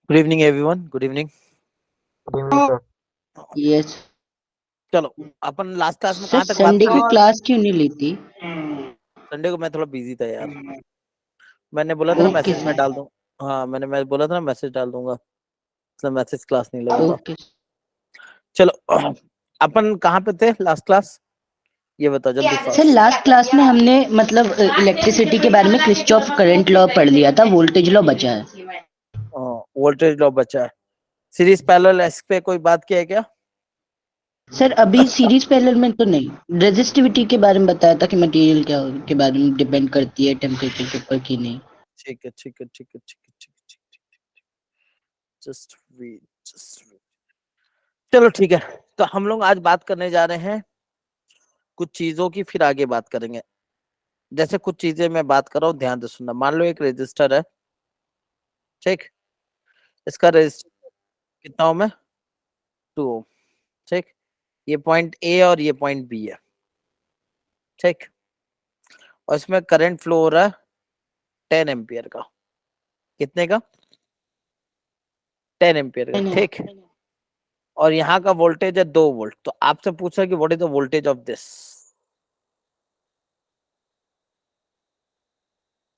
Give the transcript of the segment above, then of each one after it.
Good evening everyone, good evening. Good evening sir. Yes चलो, अपन last class में sir, कहाँ तक बात संडे कर की रहे थे? क्लास क्यों नहीं ली थी? संडे को मैं थोड़ा बिजी था यार। मैंने बोला था ना ओके मैसेज में सर, डाल दूं। हाँ, मैं बोला था ना मैसेज डाल दूंगा, इसलिए मैसेज क्लास नहीं लगा था। ओके चलो, अपन कहाँ पे थे लास्ट क्लास, ये बताओ जल्दी सर। फास्ट। लास्ट क्लास में हमने मतलब इलेक्ट्रिसिटी के बारे में किरचॉफ करंट लॉ पढ़ लिया था, वोल्टेज लॉ बचा है। वोल्टेज लॉ बचा है। सीरीज पैरेलल इस पे कोई बात किया है क्या? सर अभी सीरीज पैरेलल में तो नहीं, रेजिस्टिविटी के बारे में बताया था कि मटेरियल क्या के बारे में डिपेंड करती है टेम्परेचर के ऊपर कि नहीं। ठीक है, ठीक है, ठीक है, ठीक है, ठीक है, ठीक है। Just wait, just wait. चलो ठीक है, तो हम लोग आज बात करने जा रहे हैं कुछ चीजों की, फिर आगे बात करेंगे। जैसे कुछ चीजें मैं बात कर रहा हूँ, ध्यान से सुनना। मान लो एक रजिस्टर है, ठीक। इसका रजिस्टर कितना ओम है? 2 ओम, ठीक। ये पॉइंट ए और ये पॉइंट बी है, ठीक। और इसमें करंट फ्लो हो रहा है 10 एम्पियर का। कितने का? 10 एम्पियर का, ठीक। और यहाँ का वोल्टेज है 2 वोल्ट। तो आपसे पूछा कि what is the voltage of this.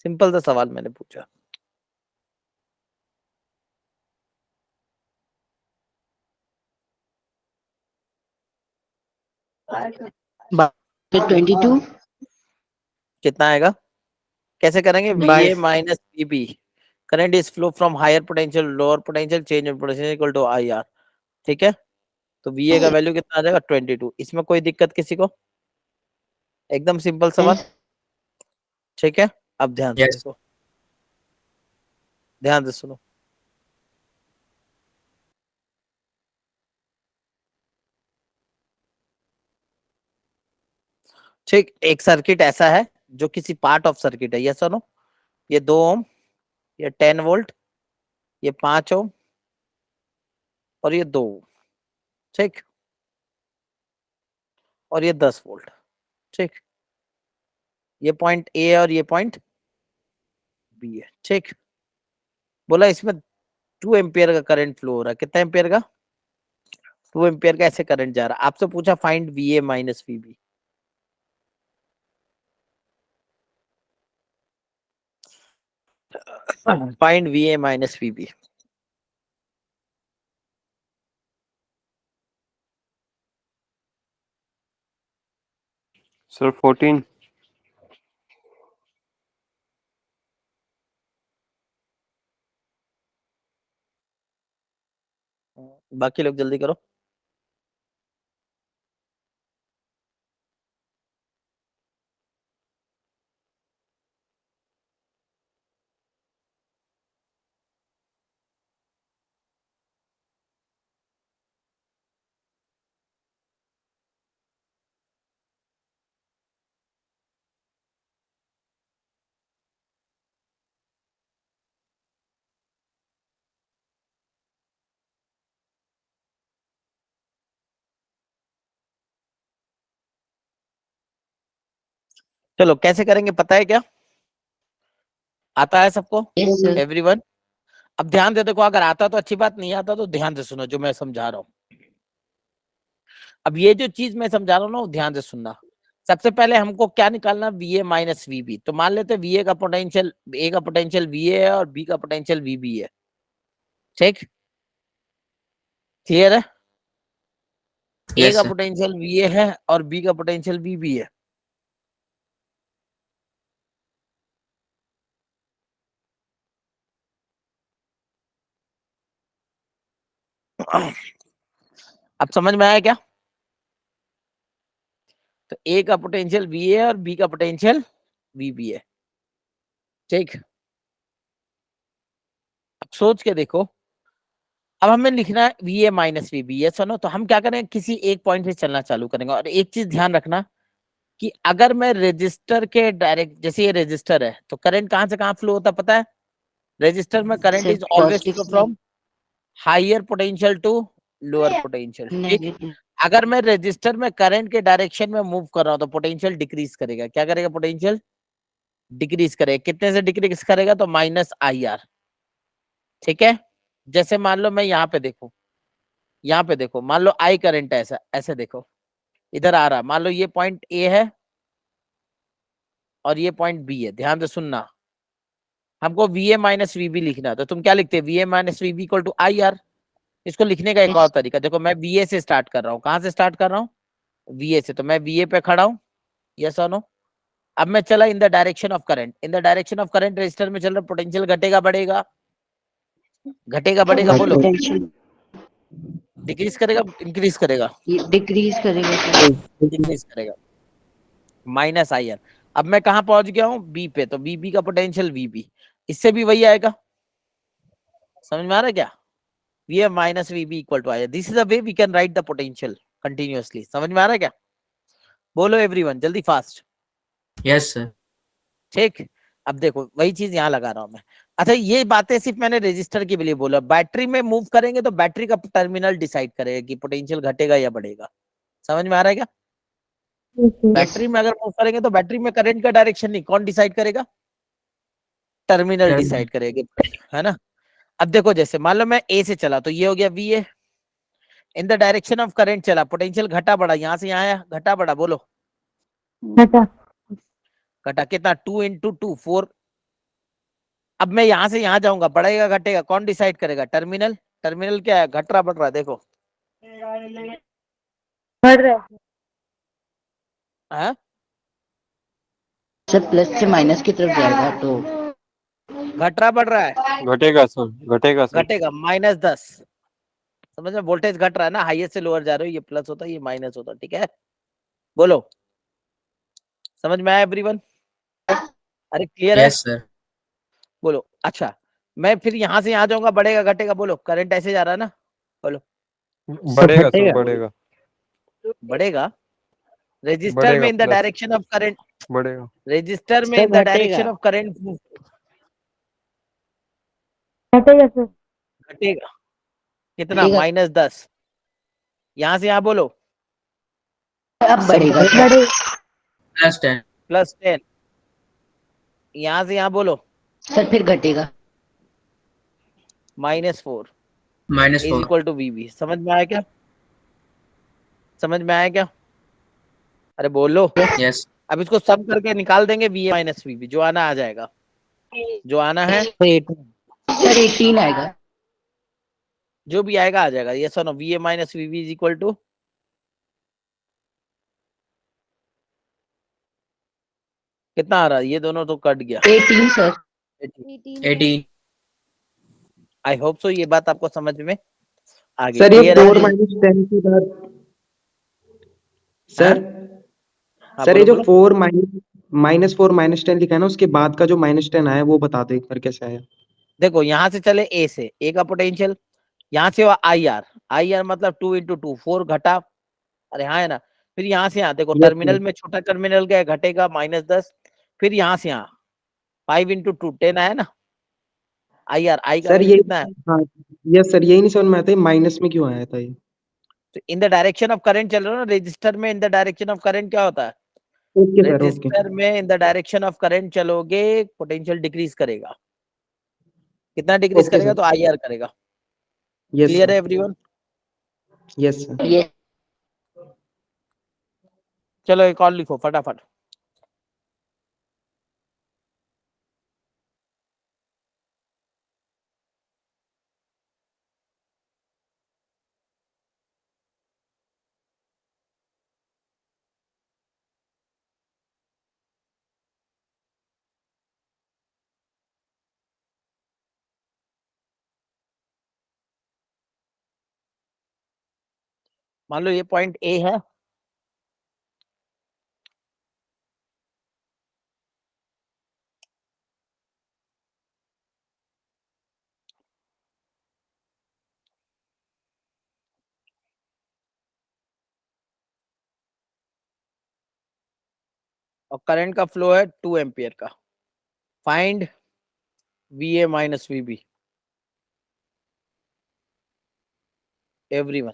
Simple सा सवाल मैंने पूछा। फिर 22 कितना आएगा? कैसे करेंगे? V A minus V B. Current is flow from higher potential lower potential, change in potential equal to I R, ठीक है। तो वी ए का वैल्यू कितना आ जाएगा? 22। इसमें कोई दिक्कत किसी को? एकदम सिंपल सवाल, ठीक है। अब ध्यान से यस। देखो, ध्यान से सुनो। ठीक, एक सर्किट ऐसा है जो किसी पार्ट ऑफ सर्किट है, यस और नो। ये 2 ओम, ये 10 वोल्ट, ये 5 ओम, और ये 2 ओम, ठीक। और ये 10 वोल्ट, ठीक। ये पॉइंट ए और ये पॉइंट बी है, ठीक। बोला इसमें 2 एम्पियर का करंट फ्लो हो रहा है। कितना एम्पियर का? 2 एम्पियर का ऐसे करंट जा रहा है। आपसे पूछा find V A minus V B. Find V A minus V B. Sir 14। बाकी लोग जल्दी करो। चलो कैसे करेंगे पता है क्या? आता है सबको? Yes sir. एवरीवन। अब ध्यान से देखो, अगर आता तो अच्छी बात, नहीं आता तो ध्यान से सुनो जो मैं समझा रहा हूँ। अब ये जो चीज मैं समझा रहा हूँ ना, ध्यान से सुनना। सबसे पहले हमको क्या निकालना? V A minus V B. तो मान लेते वी ए का पोटेंशियल, ए का पोटेंशियल वी ए है और बी का पोटेंशियल वी बी है, ठीक। क्लियर है? ए का पोटेंशियल वी ए है और बी का पोटेंशियल वी बी है। अब समझ में आया क्या? तो ए का पोटेंशियल वी ए और बी का पोटेंशियल वी बी है, ठीक। अब सोच के देखो, अब हमें लिखना है V A minus V B, ये सुनो। तो हम क्या करेंगे? किसी एक पॉइंट से चलना चालू करेंगे। और एक चीज ध्यान रखना कि अगर मैं रजिस्टर के डायरेक्ट, जैसे ये रजिस्टर है, तो करंट कहां से कहां फ्लो होता है पता है? रजिस्टर में current sir is always positive flow से from higher potential to lower potential, ठीक। नेगेटिव। अगर मैं रजिस्टर में करंट के डायरेक्शन में मूव कर रहा हूं तो पोटेंशियल डिक्रीज करेगा। क्या करेगा? पोटेंशियल डिक्रीज करेगा। कितने से डिक्रीज करेगा? तो माइनस आई आर, ठीक है। जैसे मान लो मैं यहाँ पे देखो, यहाँ पे देखो, मान लो आई करंट है, ऐसा ऐसे देखो, इधर आ रहा, मान लो ये पॉइंट ए है और ये पॉइंट बी है, ध्यान से सुनना, हमको वी ए माइनस वीबी लिखना है, तो तुम क्या लिखते हैं, V A minus V B equal to I R. इसको लिखने का एक और तरीका देखो, मैं वी ए से स्टार्ट कर रहा हूँ, कहाँ से स्टार्ट कर रहा हूँ, वी ए से, तो मैं वी ए पे खड़ा हूँ, यस और नो। अब मैं चला in the direction of current, in the direction of current register में चल रहा, पोटेंशियल घटेगा बढ़ेगा, घटेगा बढ़ेगा, बोलो, पोटेंशियल डिक्रीज करेगा इंक्रीज करेगा, डिक्रीज करेगा सर। डिक्रीज करेगा, माइनस आई आर। अब मैं कहाँ पहुंच गया हूँ, बी पे, तो बीबी का पोटेंशियल वीबी, इससे भी वही आएगा, समझ में आ रहा है क्या, V M minus V B equal to I R, this is the way we can write the potential continuously, समझ में आ रहा है क्या, बोलो एवरीवन जल्दी फास्ट। Yes sir. ठीक, अब देखो वही चीज यहाँ लगा रहा हूं मैं। अच्छा ये बातें सिर्फ मैंने रजिस्टर के लिए बोला, बैटरी में मूव करेंगे तो बैटरी का टर्मिनल डिसाइड करेगा कि पोटेंशियल घटेगा या बढ़ेगा, समझ में आ रहा है क्या, बैटरी में अगर मूव करेंगे तो बैटरी में करंट का डायरेक्शन नहीं, कौन डिसाइड करेगा, टर्मिनल डिसाइड करेगा, है ना। अब देखो जैसे मान लो मैं ए से चला, तो ये हो गया V A, in the direction of current चला, पोटेंशियल घटा बढ़ा, यहाँ से यहाँ आया, घटा बढ़ा, बोलो, घटा कितना, 2 × 2 4। अब मैं यहाँ से यहाँ जाऊंगा, बढ़ेगा घटेगा, कौन डिसाइड करेगा, टर्मिनल, टर्मिनल क्या है, घट रहा बढ़ रहा, देखो, बढ़ रहा है। हाँ सर प्लस से माइनस की तरफ जाएगा तो घट रहा बढ़ रहा है, घटेगा सर, घटेगा सर। घटेगा, -10, समझ में, वोल्टेज घट रहा है ना, हाईएस्ट से लोअर जा रहे हो, ये प्लस होता है ये माइनस होता है, ठीक है, बोलो, समझ में आया एवरीवन, अरे क्लियर है, यस सर। बोलो। अच्छा मैं फिर यहाँ से यहाँ जाऊंगा, बढ़ेगा घटेगा, बोलो, करंट ऐसे जा रहा है ना, बोलो, बढ़ेगा सर, बढ़ेगा, बढ़ेगा, रजिस्टर में बढ़ेगा, in the plus direction of current, बढ़ेगा। रजिस्टर में सर इन द घटेगा। डायरेक्शन ऑफ करंट घटेगा सर। घटेगा, कितना, बढ़ेगा। -10, यहाँ से यहाँ बोलो, अब बढ़ेगा सर। बढ़े +10। +10, यहाँ से यहाँ बोलो, सर फिर घटेगा। -4 इज -4। इक्वल टू वीबी, समझ में आया क्या, समझ में आया क्या, अरे बोलो, यस। अब इसको सम करके निकाल देंगे, वी ए माइनस वीबी, जो आना आ जाएगा, जो आना है, सर 18 आएगा। जो भी आएगा आ जाएगा, ये सुनो, V A minus V B is equal to, कितना आ रहा है, ये दोनों तो कट गया, 18 सर। 18। आई होप सो ये बात आपको समझ में आ गई, सर ये क्लियर है, 4 - 10 के बाद हाँ? सर हाँ सर बोलो ये जो बोलो, 4 -4 -10 लिखा है ना, उसके बाद का जो -10 आया वो बता दो एक बार कैसे आया। देखो यहाँ से चले ए से, ए का पोटेंशियल, यहाँ से आई आर, आई आर मतलब 2 × 2 4 घटा, अरे हाँ है ना, फिर यहाँ से यहाँ देखो, यस टर्मिनल में छोटा टर्मिनल गया, घटेगा -10, फिर यहाँ से यहाँ 5 × 2 10 आया ना, आई आर, आई का सर वैल्यू ये, कितना है, हाँ यस सर, यही नहीं समझ में आता माइनस में क्यों आया था ये। तो in the direction of current चल रहा है ना, रजिस्टर में in the direction of current क्या होता है, ओके सर, ओके रजिस्टर में in the direction of current चलोगे, पोटेंशियल डिक्रीज करेगा, कितना डिक्रीज ओके करेगा, सर, तो आई आर करेगा, यस क्लियर सर, है एवरीवन, यस सर। ये चलो एक और लिखो फटाफट, मान लो ये पॉइंट ए है, और करंट का फ्लो है 2 एम्पियर का, find V A minus VB, everyone,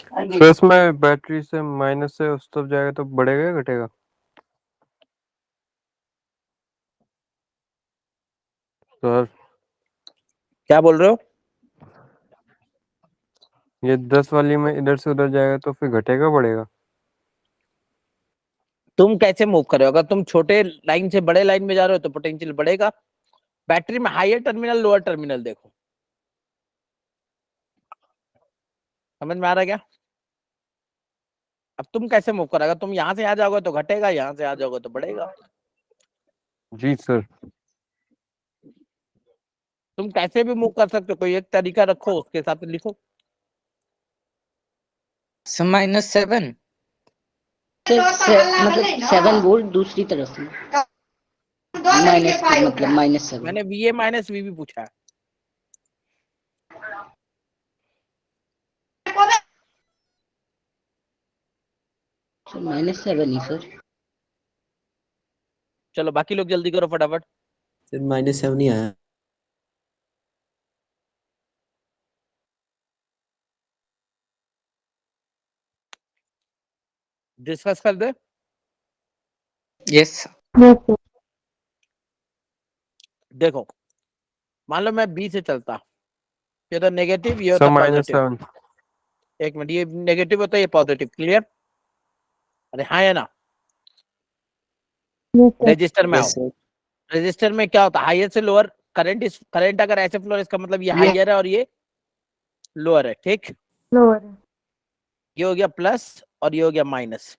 तो इसमें बैटरी से माइनस से उस तरफ जाएगा तो बढ़ेगा या घटेगा? सर क्या बोल रहे हो? ये 10 वाली में इधर से उधर जाएगा तो फिर घटेगा बढ़ेगा? तुम कैसे मूव कर रहे हो? अगर तुम छोटे लाइन से बड़े लाइन में जा रहे हो तो पोटेंशियल बढ़ेगा। बैटरी में हायर टर्मिनल लोअर टर्मिनल देखो, समझ में आ रहा है क्या? अब तुम कैसे मूव करोगे? तुम यहाँ से आ जाओगे तो घटेगा, यहाँ से आ जाओगे तो बढ़ेगा। जी सर। तुम कैसे भी मूव कर सकते हो, कोई एक तरीका रखो, उसके हिसाब से लिखो। -7 मतलब 7 वोल्ट दूसरी तरफ से माइनस, मतलब -7 मैंने VA माइनस VB पूछा है। -7 ही सर। चलो बाकी लोग जल्दी करो फटाफट। सर -7 ही आया। डिस्कस कर दे। Yes yes sir. देखो मान लो मैं B से चलता, ये तो नेगेटिव, ये सर होता पॉजिटिव। -7। एक मिनट, ये नेगेटिव होता है, ये पॉजिटिव। क्लियर? अरे हाँ है ना? Yes sir. रजिस्टर में आओ। यस सर रजिस्टर में क्या होता है? हायर से लोअर करंट। इस करंट अगर ऐसे फ्लो, इसका मतलब ये हायर है और ये लोअर है। ठीक, लोअर है। ये हो गया प्लस और ये हो गया माइनस।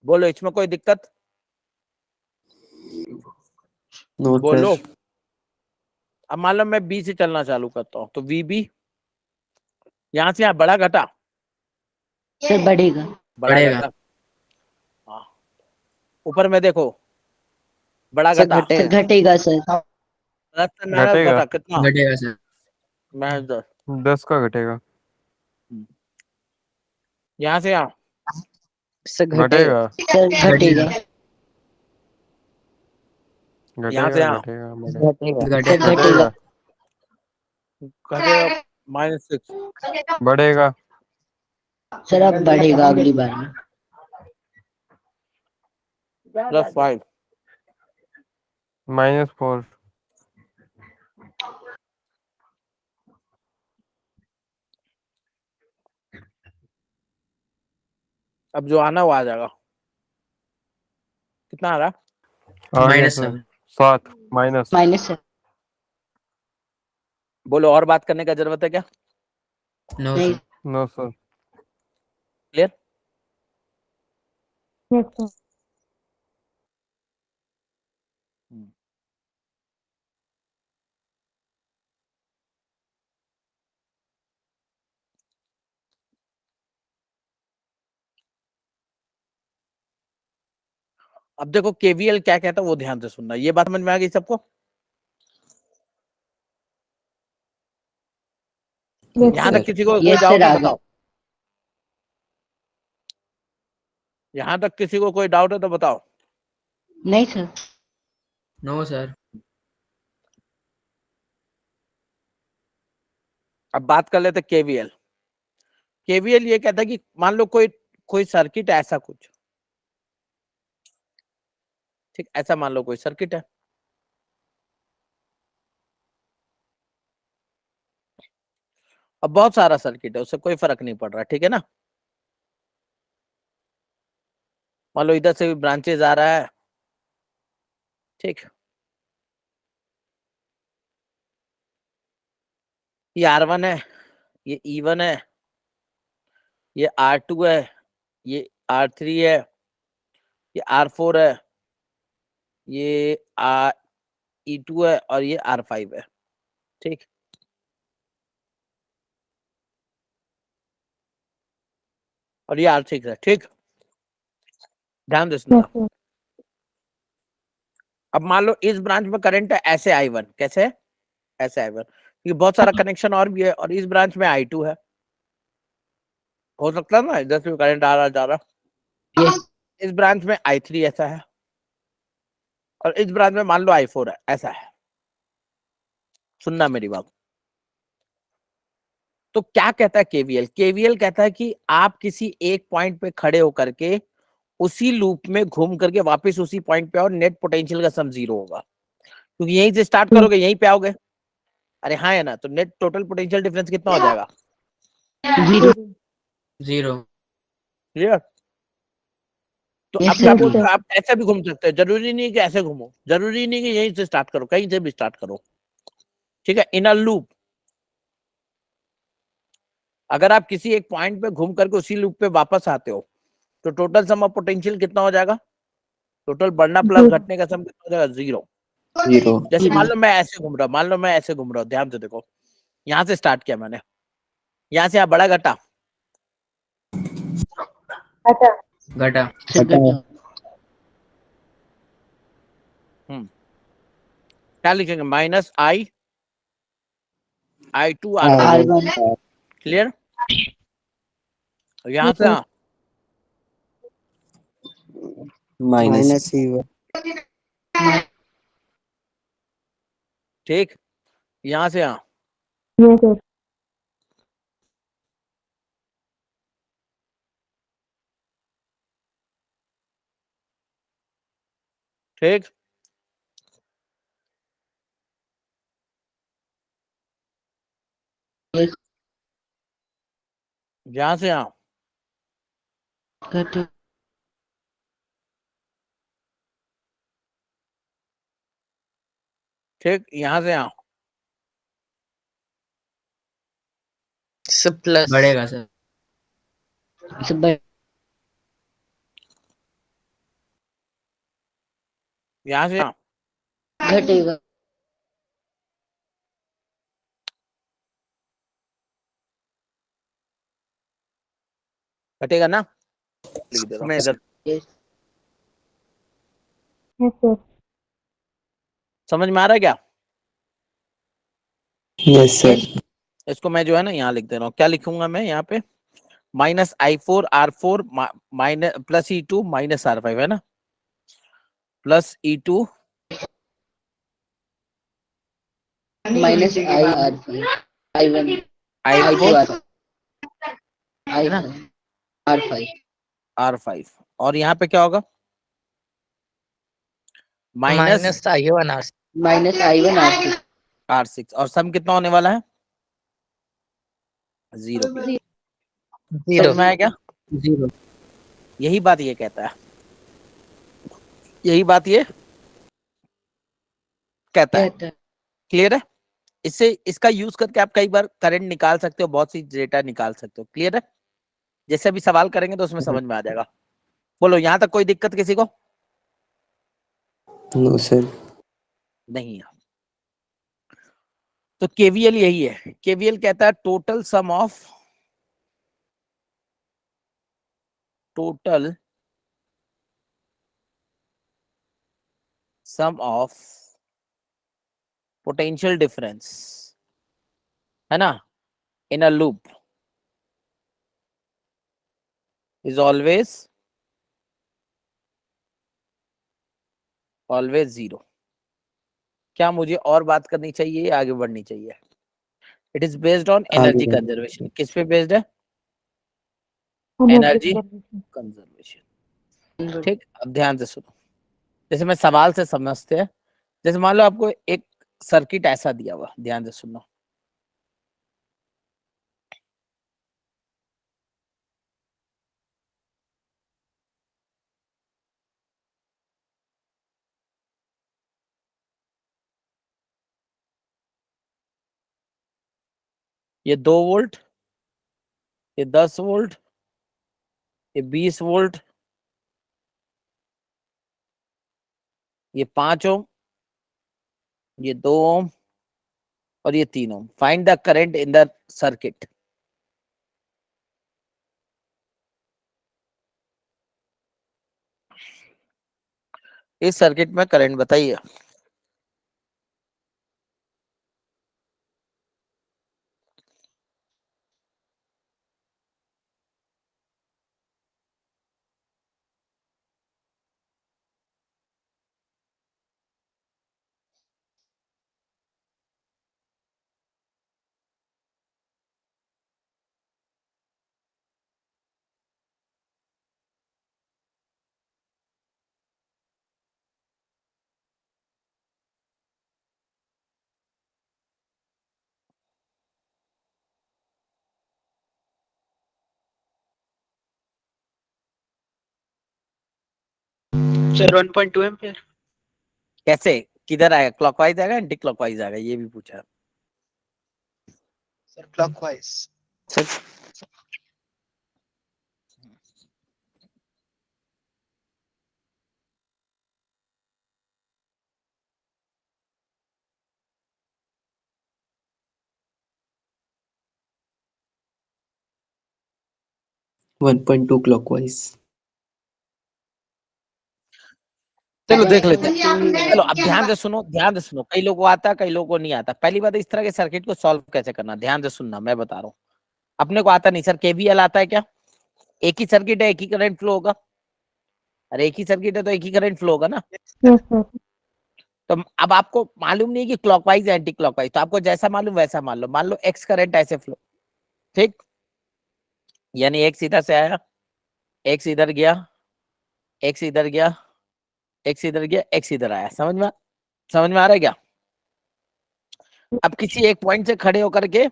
बोलो इसमें कोई दिक्कत? नो बोलो। सर। अब मान लो मैं B से चलना चालू करता हूँ तो VB यहाँ से यहाँ बड़ा घटा, सर बढ़ेगा। बड़ा बढ़ेगा। घटा। हाँ, ऊपर में देखो, बड़ा सर घटा, सर घटेगा घटेगा सर। प्लस से माइनस घटेगा। घटा, कितना? घटेगा सर। -10। 10 का घटेगा। यहाँ से यहाँ सर घटेगा घटेगा सर घटेगा। यहाँ से घटेगा यहाँ घटेगा बढ़ेगा। घटेगा सर घटेगा। घटेगा। घटेगा -6। बढ़ेगा सर अब बढ़ेगा अगली बार में। +5। -4। अब जो आना वो आ जाएगा। कितना आ रहा? आ गया सर। -7। 7 माइनस। Minus sir. बोलो और बात करने का जरूरत है क्या? नो नहीं सर। No sir. Clear? Yes sir. अब देखो KVL क्या कहता है वो ध्यान से सुनना। ये बात समझ में आ गई सबको? यस यहाँ सर। तक किसी को कोई यस डाउट सर है आ गया। बताओ। यहाँ तक किसी को कोई डाउट है तो बताओ। नहीं सर। No sir. अब बात कर लेते KVL। KVL ये कहता है कि मान लो कोई कोई सर्किट है, ऐसा कुछ, ठीक, ऐसा मान लो कोई सर्किट है। अब बहुत सारा सर्किट है, उससे कोई फर्क नहीं पड़ रहा, ठीक है ना? मान लो इधर से भी ब्रांचेज आ रहा है, ठीक, ये R1 है, ये E1 है, ये R2 है, ये R3 है, ये R4 है, ये E2 है और ये R5 है, ठीक। और ये R6 है, ठीक। ध्यान दे सुनना। Yes sir. अब मान लो इस ब्रांच में करंट है ऐसे I1, कैसे है? ऐसे I1, क्योंकि बहुत सारा कनेक्शन और भी है, और इस ब्रांच में I2 है। हो सकता है ना इधर से करंट आ रहा जा रहा। यस इस ब्रांच में I3 ऐसा है और इस ब्रांच में मान लो I4 है, ऐसा है। सुनना मेरी बात। तो क्या कहता है केवीएल? केवीएल कहता है कि आप किसी एक पॉइंट पे खड़े होकर के उसी लूप में घूम करके वापस उसी पॉइंट पे और नेट पोटेंशियल का सम 0 होगा, क्योंकि यहीं से स्टार्ट करोगे यहीं पे आओगे। अरे हाँ है ना, तो नेट टोटल पोटेंशियल डिफरेंस कितना हो जाएगा? 0 0 क्लियर? तो Yes, अब क्या sir. बोलते हो, आप ऐसे भी घूम सकते हो, जरूरी नहीं कि ऐसे घूमो, जरूरी नहीं कि यहीं से स्टार्ट करो, कहीं से भी स्टार्ट करो। ठीक है, इन अ लूप अगर आप किसी एक पॉइंट पे घूम करके उसी लूप पे वापस आते हो तो टोटल सम ऑफ पोटेंशियल कितना हो जाएगा? टोटल बढ़ना प्लस घटने का सम कितना हो जाएगा? 0। 0 जैसे मान लो मैं ऐसे घूम रहा हूँ, मान लो मैं ऐसे घूम रहा हूँ, ध्यान से देखो, यहाँ से स्टार्ट किया मैंने, यहाँ से यहाँ बड़ा घटा, घटा घटा क्या लिखेंगे? -I2 R1। R1 clear? यहाँ से यहाँ माइनस ठीक, यहाँ से यहाँ yes sir ठीक, yes यहाँ से यहाँ घटा ठीक, यहाँ से यहाँ सब प्लस बढ़ेगा सर। सब यहाँ से यहाँ घटेगा घटेगा ना? लिख दे रहा हूँ मैं इधर। yes yes sir समझ में आ रहा है क्या? यस सर इसको मैं जो है ना यहाँ लिख दे रहा हूँ। क्या लिखूंगा मैं यहाँ पे? -I4 R4 minus plus E2 minus R5 है ना, plus E2 minus I R5 I1 I4 I5 R5 R5 और यहाँ पे क्या होगा? Minus minus I1 R minus I1 R6 R6 और सम कितना होने वाला है? 0 पे। 0 समझ में आया क्या? 0 यही बात ये कहता है, यही बात ये कहता है। कहता है क्लियर है? इससे इसका यूज करके आप कई बार करंट निकाल सकते हो, बहुत सी डेटा निकाल सकते हो। क्लियर है? जैसे अभी सवाल करेंगे तो उसमें समझ में आ जाएगा। बोलो, यहाँ तक कोई दिक्कत किसी को? नो सर नहीं है। तो केवीएल यही है। केवीएल कहता है total sum of potential difference, है ना, इन अ लूप इज ऑलवेज 0। क्या मुझे और बात करनी चाहिए या आगे बढ़नी चाहिए? It is based on energy आगे कंजर्वेशन। किस पे बेस्ड है? Energy energy conservation. ठीक, अब ध्यान से सुनो। जैसे मैं सवाल से समझते हैं, जैसे मान लो आपको एक सर्किट ऐसा दिया हुआ, ध्यान से सुनो। ये 2 वोल्ट, ये 10 वोल्ट, ये 20 वोल्ट, ये 5 ओम, ये 2 ओम और ये 3 ohm. Find the current in the circuit. इस सर्किट में करंट बताइए। Sir 1.2 ampere. कैसे, किधर आएगा, क्लॉकवाइज आएगा एंटी क्लॉकवाइज आएगा, ये भी पूछा। Sir clockwise. Sir 1.2 clockwise. चलो देख लेते हैं। चलो अब ध्यान से सुनो, ध्यान से सुनो, कई लोगों को आता है, कई लोगों को नहीं आता। पहली बात, इस तरह के सर्किट को सॉल्व कैसे करना, ध्यान से सुनना, मैं बता रहा हूँ। अपने को आता नहीं सर, केवीएल आता है क्या? एक ही सर्किट है, एक ही करंट फ्लो होगा। अरे एक ही सर्किट है तो एक ही करंट फ्लो होगा ना। Yes sir. तो अब आपको मालूम नहीं कि क्लॉकवाइज या एंटी क्लॉकवाइज, तो आपको जैसा मालूम वैसा मान लो एक्स करंट ऐसे फ्लो, ठीक, यानी एक्स इधर से आया, एक्स इधर गया, एक्स इधर गया, एक्स इधर गया, एक्स इधर आया। समझ में आ रहा है क्या? अब किसी एक पॉइंट से खड़े होकर के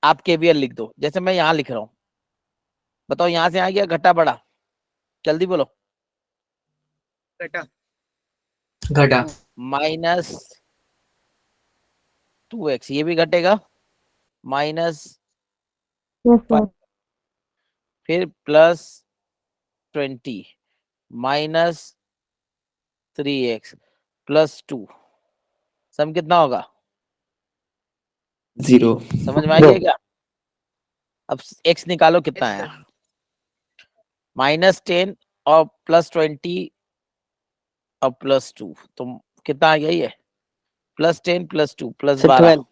आप केवीएल लिख दो, जैसे मैं यहाँ लिख रहा हूँ। बताओ यहाँ से आ गया घटा बढ़ा, जल्दी बोलो। घटा। घटा। माइनस 2x, ये भी घटेगा, माइनस, यस सर। फिर प्लस 20, माइनस 3x प्लस 2, सम कितना होगा? 0. समझ में आ गया क्या? अब x निकालो, कितना आया? -10 और +20 और +2, तो कितना आ गया ये? +10 +2 सर +12 12.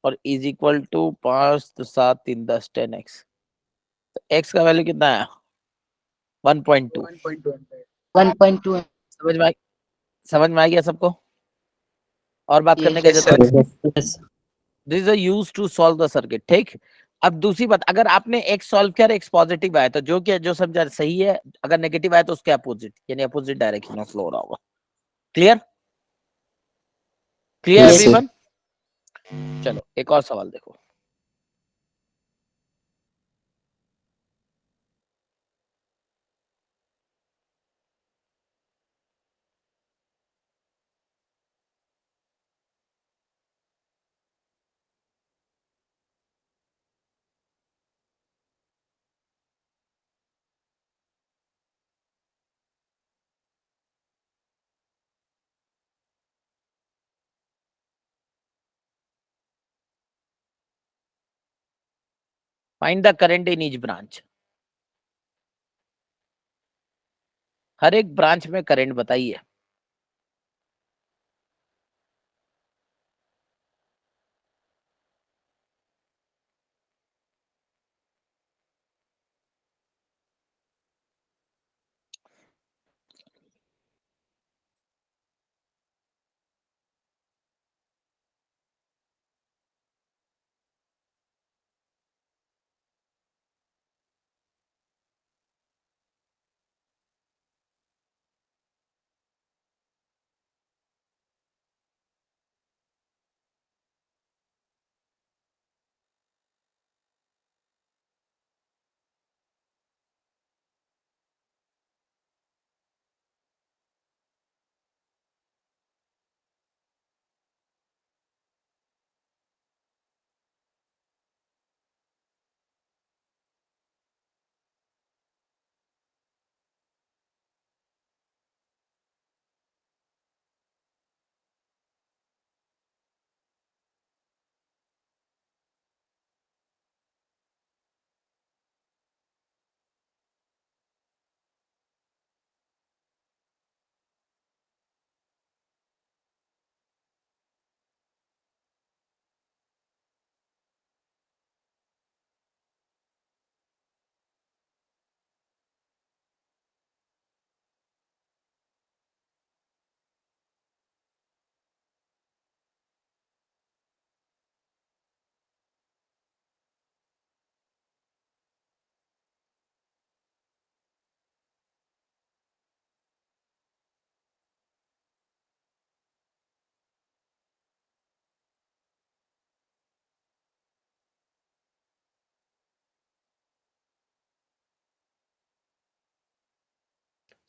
और इज इक्वल टू 5 तो 7 3 10 10x। तो x का वैल्यू कितना आया? 1.2। 1.2 एम्पियर। 1.2। समझ में आ गया सबको? और बात करने की Yes, जरूरत है? Yes. This is used to solve the circuit, ठीक। अब दूसरी बात, अगर आपने x सॉल्व किया और x पॉजिटिव आया तो जो क्या जो समझा सही है, अगर नेगेटिव आया तो उसके अपोजिट, यानी अपोजिट डायरेक्शन में फ्लो हो रहा होगा। Clear? Clear Yes, sir. Everyone? चलो एक और सवाल देखो। Find the current in each branch. हर एक ब्रांच में करंट बताइए।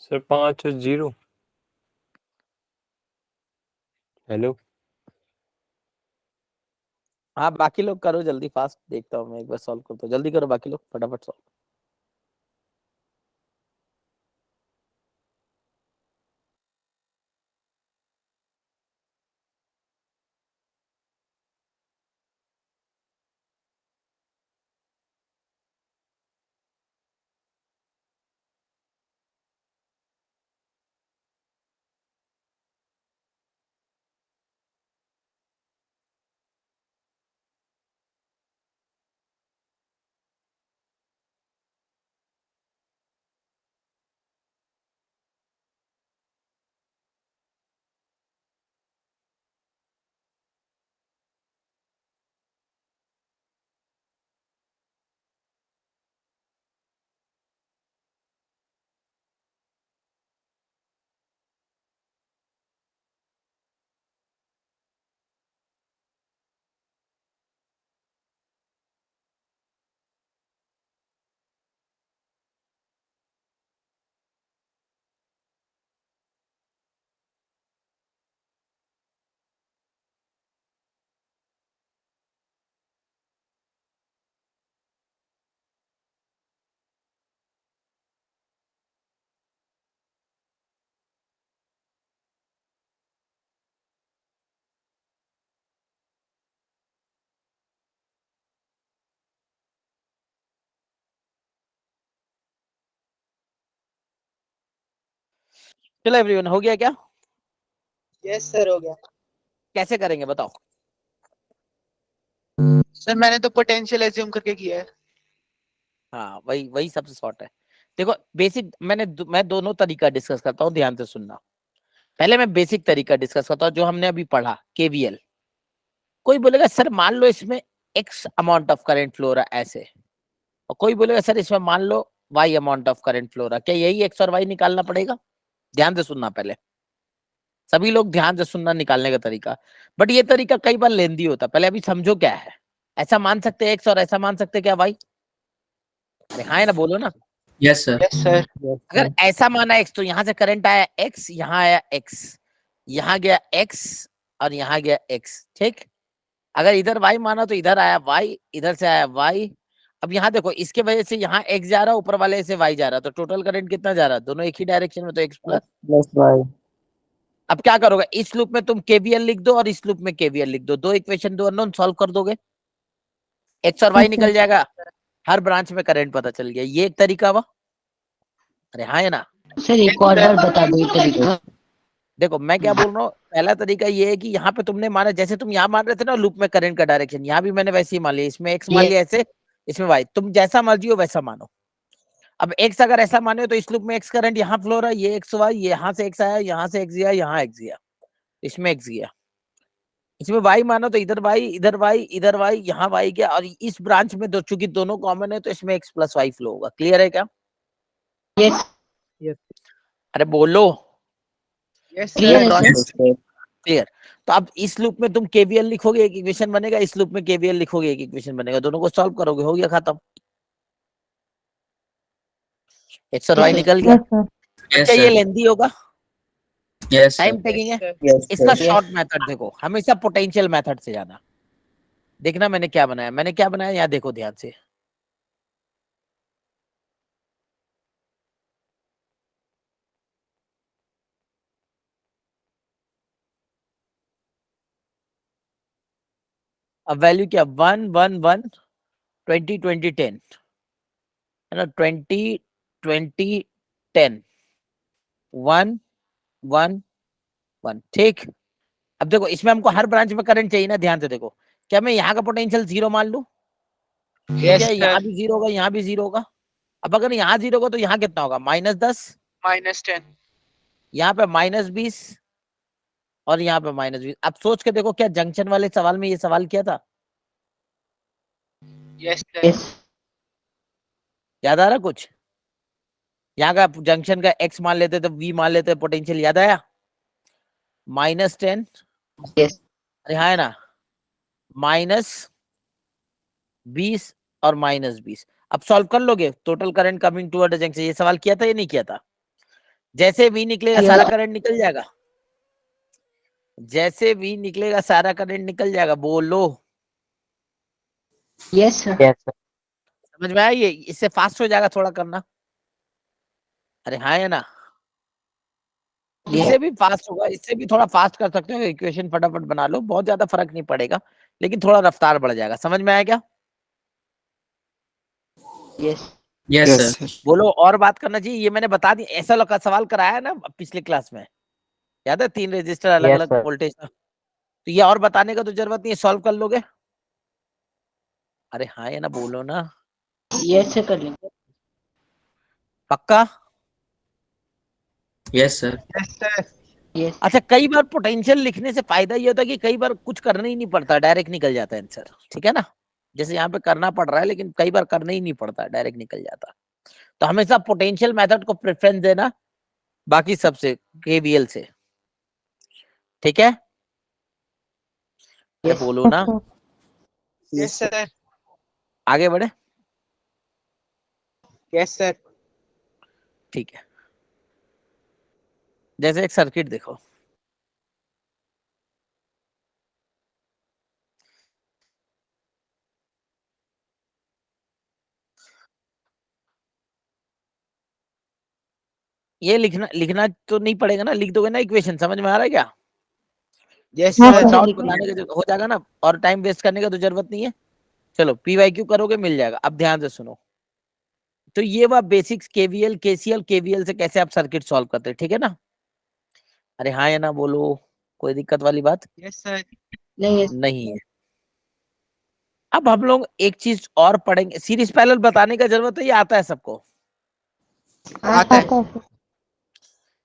सर 5 और 0। हेलो। हाँ बाकी लोग करो जल्दी, फास्ट देखता हूँ मैं, एक बार सॉल्व करता हूँ, जल्दी करो बाकी लोग फटाफट सॉल्व। चलो एवरीवन, हो गया क्या? यस सर, हो गया। कैसे करेंगे बताओ? सर मैंने तो पोटेंशियल एज्यूम करके किया है। हाँ वही वही सबसे शॉर्ट है। देखो बेसिक मैं दोनों तरीका डिस्कस करता हूँ, ध्यान से सुनना। पहले मैं बेसिक तरीका डिस्कस करता हूँ जो हमने अभी पढ़ा, केवीएल। कोई बोलेगा सर मान लो इसमें X amount of current flow रहा ऐसे, और कोई बोलेगा सर इसमें मान लो Y amount of current flow रहा, क्या यही एक्स और वाई निकालना पड़ेगा? ध्यान से सुनना पहले, सभी लोग ध्यान से सुनना निकालने का तरीका। बट ये तरीका कई बार लेंदी होता, पहले अभी समझो क्या है। ऐसा मान सकते हैं एक्स और ऐसा मान सकते हैं क्या वाई? अरे हाँ है ना, बोलो ना। Yes sir. Yes sir. अगर ऐसा माना एक्स तो यहाँ से करंट आया एक्स, यहाँ आया एक्स, यहाँ गया एक्स और यहाँ गया एक्स, ठीक। अगर इधर वाई माना तो इधर आया वाई, इधर से आया वाई। अब यहाँ देखो इसके वजह से यहाँ एक्स जा रहा है, ऊपर वाले से वाई जा रहा है, तो टोटल करंट कितना जा रहा है? दोनों एक ही डायरेक्शन में, तो एक्स प्लस। Plus Y. अब क्या करोगे, इस लूप में तुम केवीएल लिख दो और इस लूप में केवीएल लिख दो, दो इक्वेशन दो अननोन सॉल्व कर दोगे, एक्स और वाई अच्छा। निकल जाएगा, हर ब्रांच में करंट पता चल गया। ये एक तरीका हुआ। अरे हाँ है ना। सर एक और बार बता दो ये तरीका। देखो मैं क्या बोल रहा हूँ, पहला तरीका ये है कि यहाँ पे तुमने माना, जैसे तुम यहाँ मान रहे थे ना लूप में करंट का डायरेक्शन, यहाँ भी मैंने वैसे ही मान लिया, इसमें एक्स मान लिया ऐसे, इसमें वाई, तुम जैसा मर्जी हो वैसा मानो। अब एक्स अगर ऐसा माने तो इस लूप में एक्स करंट यहाँ फ्लो रहा है, ये एक्स वाई, यहाँ से एक्स आया, यहाँ से एक्स गया, यहाँ एक्स गया, इसमें एक्स गया। इसमें वाई मानो तो इधर वाई, इधर वाई, इधर वाई, यहाँ वाई गया, और इस ब्रांच में दो चूंकि दोनों कॉमन है तो इसमें एक्स प्लस वाई फ्लो होगा। क्लियर है क्या? यस अरे बोलो। Yes clear sir. है सर। क्लियर। तो अब इस लूप में तुम केवीएल लिखोगे, एक इक्वेशन बनेगा, इस लूप में केवीएल लिखोगे, एक इक्वेशन बनेगा, दोनों को सॉल्व करोगे, हो गया खत्म। एक्स और वाई निकल गया। Yes sir. यस क्या ये सर। लेंदी होगा? Yes time sir. टेकिंग है। यस इसका सर। शॉर्ट मेथड देखो, हमेशा पोटेंशियल मेथड से जाना। देखना मैंने क्या बनाया, मैंने क्या बनाया यहाँ देखो ध्यान से। अब वैल्यू क्या, 1 1 1 20 20 10 है ना, 20 20 10 1 1 1, ठीक। अब देखो इसमें हमको हर ब्रांच में करंट चाहिए ना, ध्यान से देखो। क्या मैं यहाँ का पोटेंशियल जीरो मान लूं? तो यस क्या यहाँ सर। भी जीरो होगा, यहाँ भी जीरो होगा। अब अगर यहाँ जीरो होगा तो यहाँ कितना होगा, -10, -10। यहाँ पे -20 और यहाँ पे -20। अब सोच के देखो, क्या जंक्शन वाले सवाल में ये सवाल किया था? Yes sir. यस याद आ रहा कुछ? यहाँ का जंक्शन का एक्स मान लेते थे, वी मान लेते, पोटेंशियल याद आया? -10, यस अरे हाँ है ना, -20 और -20। अब सॉल्व कर लोगे, total current coming toward junction, ये सवाल किया था या नहीं किया था? जैसे V निकलेगा Yes. सारा करंट निकल जाएगा, जैसे V निकलेगा सारा करंट निकल जाएगा, बोलो। Yes sir. Yes sir. समझ में आया? ये इससे फास्ट हो जाएगा थोड़ा करना। अरे हाँ या ना? इससे भी फास्ट होगा, इससे भी थोड़ा फास्ट कर सकते हो, इक्वेशन फटाफट बना लो, बहुत ज्यादा फर्क नहीं पड़ेगा, लेकिन थोड़ा रफ्तार बढ़ जाएगा। समझ में आया क्या? Yes Yes, Yes, sir. sir. बोलो, और बात करना चाहिए, ये मैंने बता दी। ऐसा लगा सवाल कराया है ना पिछले क्लास में, याद है? 3 रजिस्टर अलग अलग sir. वोल्टेज का, तो ये और बताने का तो जरूरत नहीं है, सॉल्व कर लोगे। अरे हाँ या ना? बोलो ना, यस सर, कर लेंगे। पक्का? Yes, sir. Yes, sir. Yes अच्छा, कई बार पोटेंशियल लिखने से फायदा ये होता है कि कई बार कुछ करना ही नहीं पड़ता, डायरेक्ट निकल जाता है आंसर, ठीक है ना? जैसे यहाँ पे करना पड़ रहा है, लेकिन कई बार करना ही नहीं पड़ता, डायरेक्ट निकल जाता। तो हमेशा पोटेंशियल मेथड को प्रेफरेंस देना बाकी सबसे, केवीएल से, ठीक है? अरे Yes. बोलो Yes, ना, sir. Yes, sir. आगे बढ़े। Yes, sir. ठीक है, जैसे एक सर्किट देखो, ये लिखना लिखना तो नहीं पड़ेगा ना, लिख दोगे ना इक्वेशन, समझ में आ रहा है क्या? Yes, हाँ, sir. sir. डाउट लिख बनाने का हो जाएगा ना, और टाइम वेस्ट करने का तो जरूरत नहीं है। चलो पीवाईक्यू करोगे, मिल जाएगा। अब ध्यान से सुनो, तो ये वह बेसिक्स केवीएल केसीएल केवीएल से कैसे आप सर्किट सॉल्व करते हैं, ठीक है ना? अरे हाँ या ना? बोलो, कोई दिक्कत वाली बात Yes, sir. नहीं यस नहीं है। अब हम लोग एक चीज और पढ़ेंगे, सीरीज पैरेलल बताने का जरूरत है, ये आता है सबको? आता है. आता है, sir.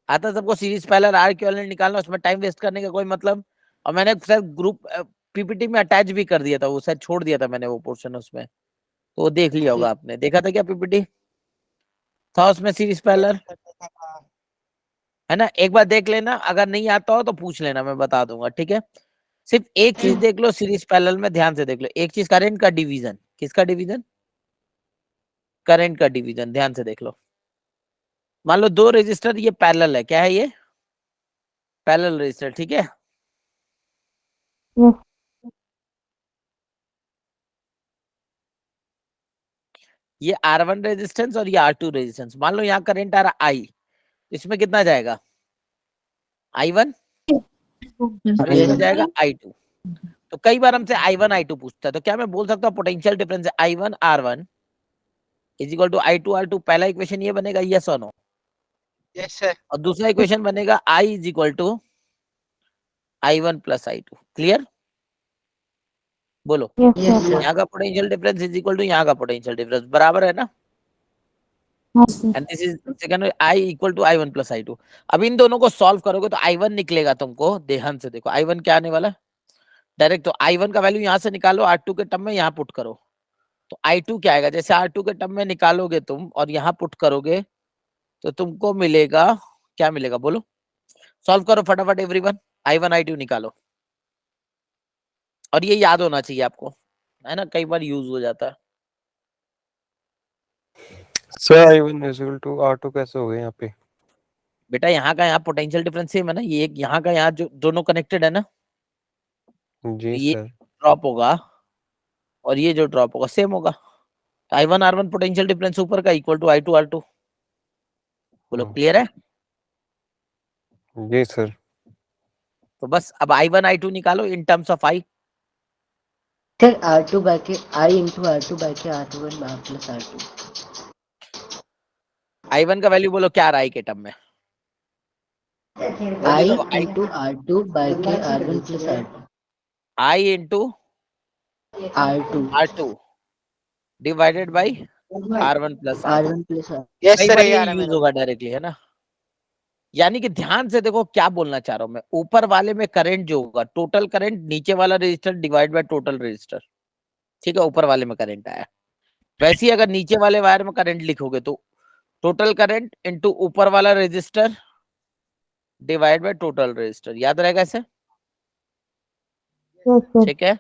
आता है सबको? सीरीज पैरेलल आर इक्विवेलेंट निकालना, उसमें टाइम वेस्ट करने का कोई मतलब। और मैंने शायद ग्रुप पीपीटी में अटैच भी कर दिया था, वो शायद छोड़ दिया था मैंने वो पोर्शन उसमें, तो वो देख लिया होगा आपने। देखा था क्या पीपीटी? था उसमें सीरीज पैरेलल, है ना? एक बार देख लेना, अगर नहीं आता हो तो पूछ लेना, मैं बता दूंगा, ठीक है? सिर्फ एक चीज देख लो सीरीज पैरेलल में, ध्यान से देख लो एक चीज, करंट का डिवीजन। किसका डिवीजन? करंट का डिवीजन, ध्यान से देख लो। मान लो 2 रेजिस्टर ये पैरेलल है, क्या है ये? पैरेलल रेजिस्टर, ठीक है? Yes. ये R1 रेजिस्टेंस और ये R2 रेजिस्टेंस। मान लो यहाँ करंट आ रहा I, इसमें कितना जाएगा? I1, और Yes. इसमें जाएगा I2। तो कई बार हमसे I1 I2 पूछता है, तो क्या मैं बोल सकता हूँ पोटेंशियल डिफरेंस है I1 R1 is equal to I2 R2? पहला इक्वेशन ये बनेगा, यस और नो? Yes, sir. और दूसरा इक्वेशन बनेगा I is equal to I1 plus I2। Clear? बोलो, Yes, Yes, sir. sir. यहाँ का potential difference is equal to यहाँ का पोटेंशियल डिफरेंस, बराबर है ना? हाँ, sir. And this is second I equal to I1 plus I2। अब इन दोनों को सॉल्व करोगे तो I1 निकलेगा तुमको, ध्यान से देखो I1 क्या आने वाला है डायरेक्ट। तो I1 का वैल्यू यहाँ से निकालो, R2 के टर्म में यहाँ पुट करो, तो I2 क्या आएगा? जैसे R2 के टर्म में निकालोगे तुम और यहाँ पुट करोगे, तो तुमको मिलेगा, क्या मिलेगा बोलो? सॉल्व करो फटाफट एवरीवन, I1 I2 निकालो। और ये याद होना चाहिए आपको, है ना? कई बार यूज हो जाता है। Sir I1 is equal to R2 कैसे हो गए यहाँ पे? बेटा यहाँ का यहाँ पोटेंशियल डिफरेंस सेम है ना, ये यहाँ का यहाँ जो दोनों कनेक्टेड है ना, जी तो ये सर। ड्रॉप होगा और ये जो ड्रॉप होगा सेम होगा। तो I1 R1 पोटेंशियल डिफरेंस ऊपर का इक्वल टू I2 R2। बोलो, क्लियर है? जी सर। तो बस अब I1 I2 निकालो in terms of I। Sir R2 by K I into R2 by K R1 bye plus R2। I1 का वैल्यू बोलो क्या आ रहा है I के टर्म में? I देखो, into R2 by K R1 plus R2। I into R2 R2 divided by R1 plus R2। R1 plus R। Yes, कई sir. बार ये ये आ रहा है यूज मेरे होगा डायरेक्टली, है ना? यानी कि ध्यान से देखो क्या बोलना चाह रहा हूं मैं, ऊपर वाले में करंट जो होगा टोटल करंट, नीचे वाला register divide by total register, ठीक है? ऊपर वाले में करंट आया, वैसे ही अगर नीचे वाले वायर में करंट लिखोगे तो टोटल करंट इनटू ऊपर वाला register divide by total register. याद रहेगा ऐसे? Yes, sir. ठीक है?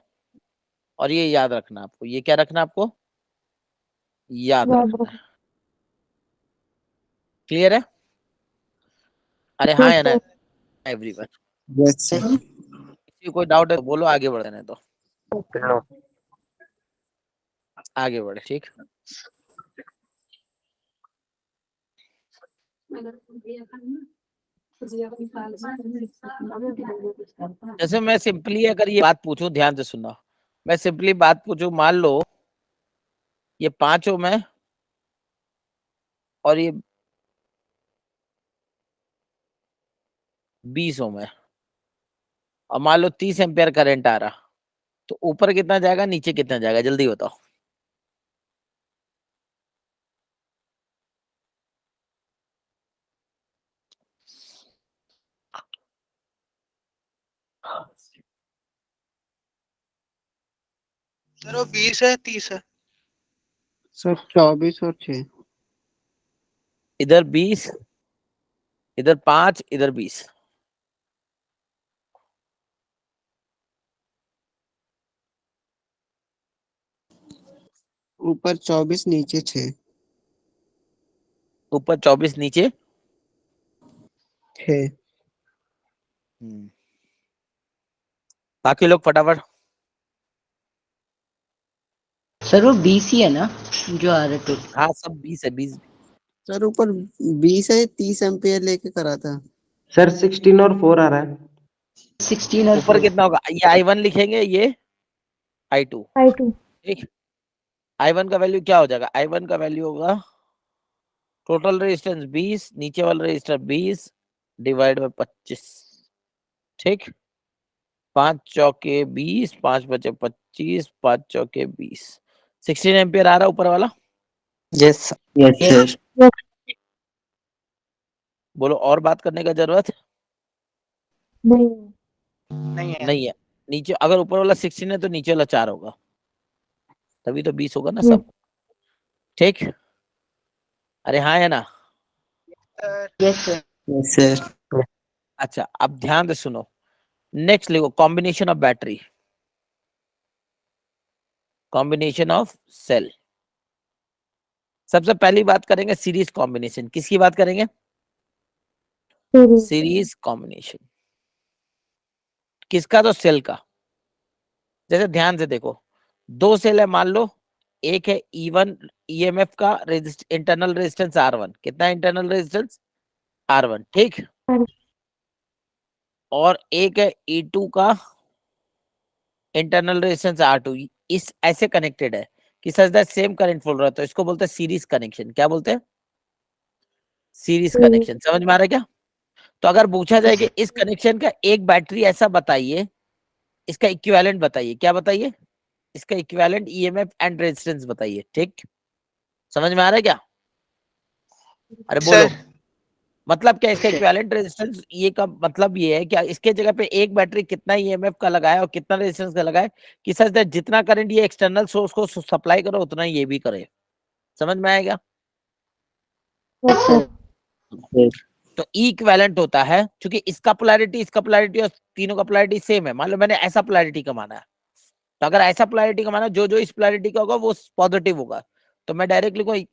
और ये याद रखना आपको, ये क्या रखना आपको? याद याद रखना रखो। है। क्लियर है? अरे हाँ या ना एवरीवन? Yes, sir. किसी को कोई डाउट है तो बोलो, आगे बढ़ने तो No. आगे बढ़े। ठीक, जैसे मैं सिंपली अगर ये बात पूछूं, ध्यान से सुनना, मैं सिंपली बात पूछूं, मान लो ये 5 ओम है और ये 20 ओम है, और मान लो 30 एम्पियर करंट आ रहा, तो ऊपर कितना जाएगा, नीचे कितना जाएगा, जल्दी बताओ। सर वो 20 है 30 है? सर 24 और 6। इधर 20, इधर 5, इधर 20। ऊपर 24 नीचे 6। ऊपर 24 नीचे 6। बाकी लोग फटाफट। सर वो 20 ही है ना जो आ रहा है? हाँ सब 20 है, 20। सर ऊपर 20 है, 30 एम्पियर लेके करा था। सर 16 और 4 आ रहा है। 16 और ऊपर 4। कितना होगा, ये I1 लिखेंगे, ये I2। I2 ठीक, I1 का वैल्यू क्या हो जाएगा, I1 का वैल्यू होगा टोटल रेजिस्टेंस 20, नीचे वाला रेजिस्टर 20 डिवाइड बाय 25। ठीक, 5 चौके 20, 5 बचे 25, 5 चौके 20, 16 एम्पियर आ रहा ऊपर वाला। Yes, yes, sir. बोलो, और बात करने का जरूरत नहीं नहीं है। नहीं है। नीचे अगर ऊपर वाला 16 है तो नीचे वाला 4 होगा, तभी तो 20 होगा ना Yes. सब। ठीक, अरे हाँ है ना? Sir yes sir. Yes, sir. अच्छा, अब ध्यान से सुनो, नेक्स्ट लिखो combination of battery, combination of cell. सबसे पहली बात करेंगे सीरीज कॉम्बिनेशन। किसकी बात करेंगे? series. Series combination. किसका? तो सेल का। जैसे ध्यान से देखो, 2 सेल है मान लो, एक है E1 EMF का इंटरनल रेजिस्टेंस R1, कितना इंटरनल रेजिस्टेंस R1, ठीक, R1। और एक है E2 का इंटरनल रेजिस्टेंस R2। इस ऐसे कनेक्टेड है कि such that same current flow रहा है, तो इसको बोलते हैं सीरीज कनेक्शन। क्या बोलते हैं? Series connection. समझ में आ रहा है क्या? तो अगर पूछा जाए कि इस कनेक्शन का एक बैटरी ऐसा बताइए, इसका इक्विवेलेंट बताइए, क्या बताइए? इसका इक्विवेलेंट EMF एंड रेजिस्टेंस बताइए। ठीक, समझ में आ रहा है क्या? अरे बोलो, सर मतलब क्या इसका इक्विवेलेंट रेजिस्टेंस? ये का मतलब ये है कि इसके जगह पे एक बैटरी कितना EMF का लगाए और कितना रेजिस्टेंस का लगाए, कि सच दैट जितना करंट ये एक्सटर्नल सोर्स को सप्लाई करो उतना ये भी करे। समझ में आएगा? Yes, sir. तो इक्विवेलेंट होता है, क्योंकि इसका पोलैरिटी और तीनों का पोलैरिटी सेम है। मान लो मैंने ऐसा पोलैरिटी का माना है, तो अगर ऐसा पोलैरिटी का माना, जो जो इस पोलैरिटी का होगा वो पॉजिटिव होगा, तो मैं डायरेक्ट लिखूं,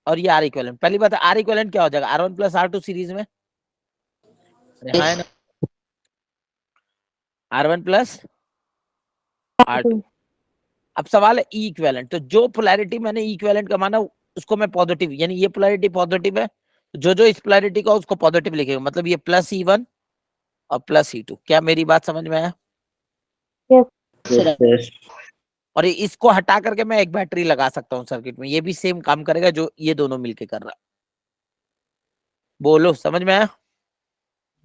और ये आर इक्विवेलेंट। पहली बात है, आर इक्विवेलेंट क्या हो जाएगा? R1 प्लस R2 सीरीज में। अरे हाँ है ना? R1 plus R2। अब सवाल है ई इक्विवेलेंट। तो जो पोलैरिटी मैंने इक्विवेलेंट का माना उसको मैं पॉजिटिव, यानी ये पोलैरिटी पॉजिटिव है, जो जो इस पोलैरिटी का उसको पॉजिटिव लिखेगा, मतलब ये प्लस E1 और प्लस E2। क्या मेरी बात समझ में आया? सर और इसको हटा करके मैं एक बैटरी लगा सकता हूँ सर्किट में, ये भी सेम काम करेगा जो ये दोनों मिलके कर रहा। बोलो, समझ में आया?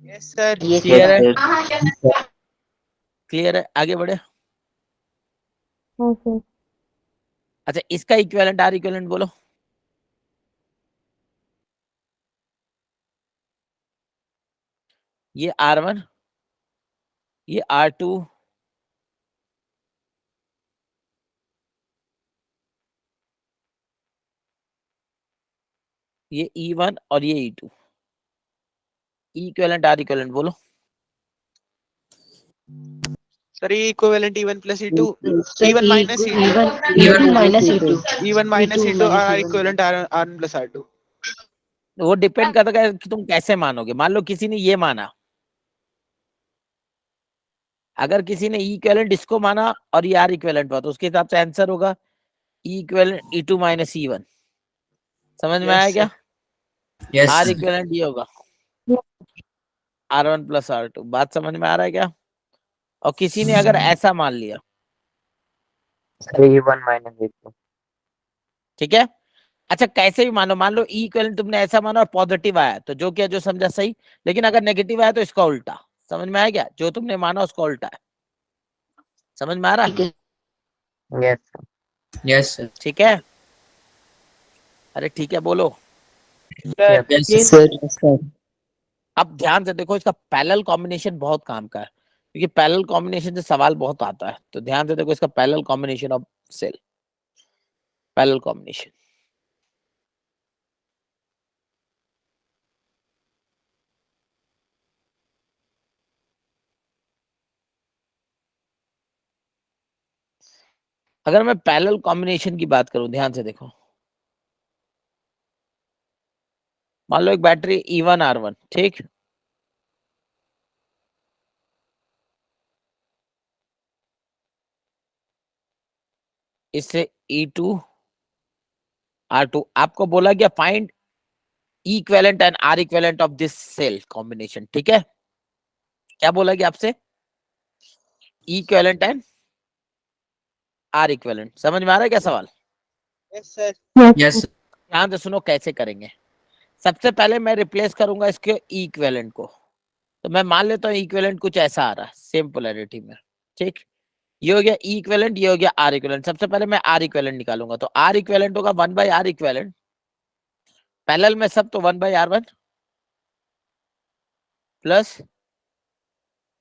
Yes sir. क्लियर है? क्लियर है? आगे बढ़े। हाँ सर। अच्छा, इसका इक्विवेलेंट आर इक्विवेलेंट बोलो। ये R1, ये R2, ये E1 और ये E2। इक्विवेलेंट आर इक्विवेलेंट बोलो। सर ये equivalent E1 plus E2 sir E1 minus E2 E1 minus E2 E1 minus E2 E2 minus are E1 equivalent R1 plus R2। वो depend करता है कि तुम कैसे मानोगे। मान लो किसी ने ये माना, अगर किसी ने ई इक्विवेलेंट इसको माना और ये आर इक्विवेलेंट हुआ तो उसके हिसाब से आंसर होगा ई इक्विवेलेंट E2 माइनस E1। समझ में आया क्या? Yes, are sir. इक्विवेलेंट ये होगा R1 प्लस R2। बात समझ में आ रहा है क्या? और किसी ने अगर ऐसा मान लिया, सर E1 माइनस E2। ठीक है, अच्छा कैसे भी मानो, मान लो ई इक्विवेलेंट तुमने ऐसा माना और पॉजिटिव आया तो जो किया जो समझा सही, लेकिन अगर नेगेटिव आया तो इसका उल्टा। समझ में आया क्या? जो तुमने माना उसका उल्टा है। समझ में आ रहा है? ठीक है यस सर। Yes, sir. ठीक है, अरे ठीक है बोलो। Sir Yes, yes sir. Sir अब ध्यान से देखो, इसका पैरेलल कॉम्बिनेशन बहुत काम का है, क्योंकि पैरेलल कॉम्बिनेशन से सवाल बहुत आता है। तो ध्यान से देखो, इसका parallel combination of cell, parallel combination. अगर मैं पैरेलल कॉम्बिनेशन की बात करूं, ध्यान से देखो, मान लो एक बैटरी E1 R1, ठीक, इससे E2 R2। आपको बोला गया find E equivalent and R equivalent of this cell combination. ठीक है, क्या बोला गया आपसे? E equivalent and R equivalent. समझ में आ रहा है क्या सवाल? Yes sir Yes, sir. ध्यान से सुनो कैसे करेंगे। सबसे पहले मैं रिप्लेस करूंगा इसके ई इक्विवेलेंट को। तो मैं मान लेता हूँ इक्विवेलेंट कुछ ऐसा आ रहा है सेम पोलैरिटी में, ठीक। ये हो गया ई इक्विवेलेंट, ये हो गया आर इक्विवेलेंट। सबसे पहले मैं आर इक्विवेलेंट निकालूंगा, तो आर इक्विवेलेंट होगा 1/R इक्विवेलेंट, पैरेलल में सब तो 1/R1 प्लस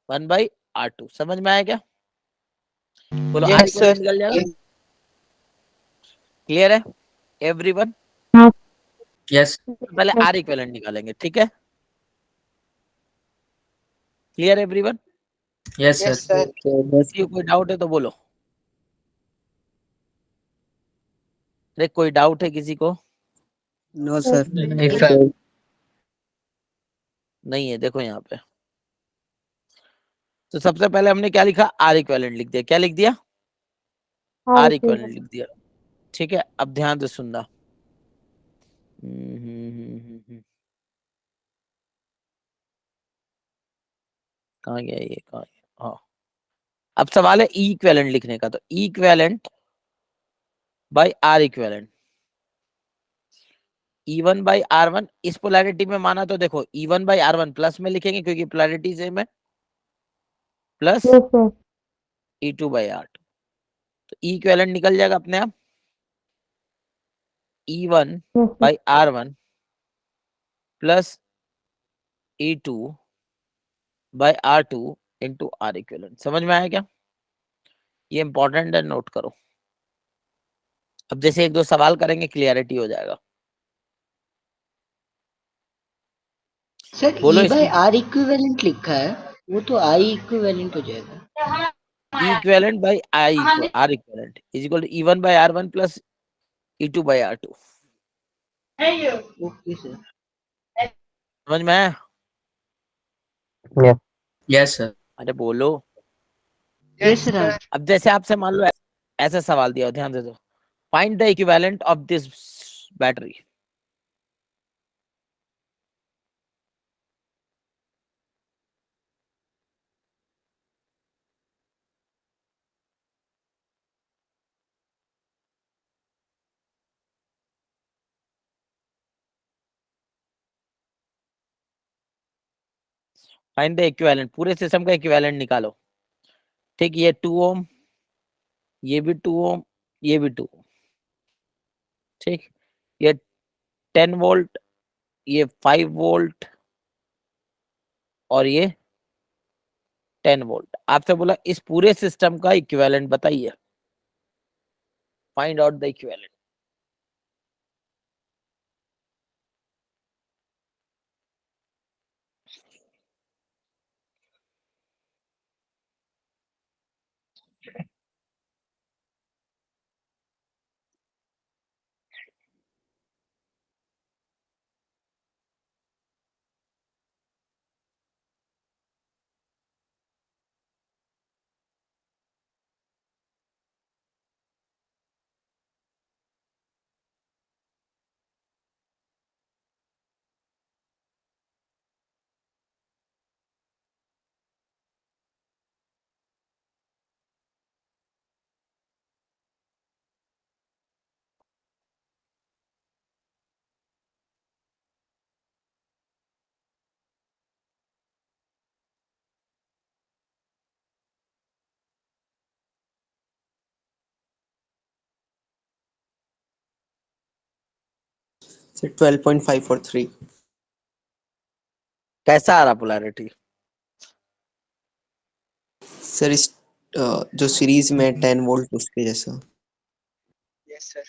1/R2। समझ में आया क्या? बोलो आर यस इक्विवेलेंट सर निकल जाएगा। क्लियर है एवरीवन? Yes, पहले आर इक्विवेलेंट निकालेंगे, ठीक है। Clear everyone? yes, sir. Yes sir किसी को कोई डाउट है तो बोलो। अरे कोई डाउट है किसी को? नो सर नहीं सर। नहीं है, देखो यहाँ पे। तो सबसे पहले हमने क्या लिखा? आर इक्विवेलेंट लिख दिया। क्या लिख दिया? आर इक्विवेलेंट लिख दिया। ठीक है, अब ध्यान से सुनना। कहाँ गया ये, कहाँ गया? हाँ, अब सवाल है ई इक्विवेलेंट लिखने का। तो E equivalent by R equivalent, E1 by R1 इस पोलैरिटी में माना तो देखो E1 बाई R1 प्लस में लिखेंगे क्योंकि पोलैरिटी सेम है, प्लस E2 बाई R2। तो ई इक्विवेलेंट निकल जाएगा अपने आप, E1 by R1 plus E2 by R2 into R equivalent. समझ में आया क्या? ये इंपॉर्टेंट है, नोट करो। अब जैसे एक दो सवाल करेंगे क्लियरिटी हो जाएगा। सर बोलो ई बाय इसमें आर इक्विवेलेंट लिखा है, वो तो आई इक्विवेलेंट हो जाएगा। E equivalent by R equivalent is equal to E1 by R1 plus E2 by R2। Okay sir. समझ में आया? यस। Yes, sir. अरे बोलो। Yes yes sir. सर अब जैसे आपसे मान लो ऐसा सवाल दिया हो, ध्यान दे दो, find the equivalent of this battery. Find the equivalent, पूरे सिस्टम का इक्विवेलेंट निकालो। ठीक, ये 2 ओम, ये भी 2 ओम, ये भी 2 ओम। ठीक, ये 10 वोल्ट, ये 5 वोल्ट और ये 10 वोल्ट। आपसे बोला इस पूरे सिस्टम का इक्विवेलेंट बताइए, find out the equivalent. Sir 12.543। कैसा आ रहा पोलैरिटी? सर इस जो सीरीज में 10 वोल्ट उसके जैसा। Yes sir.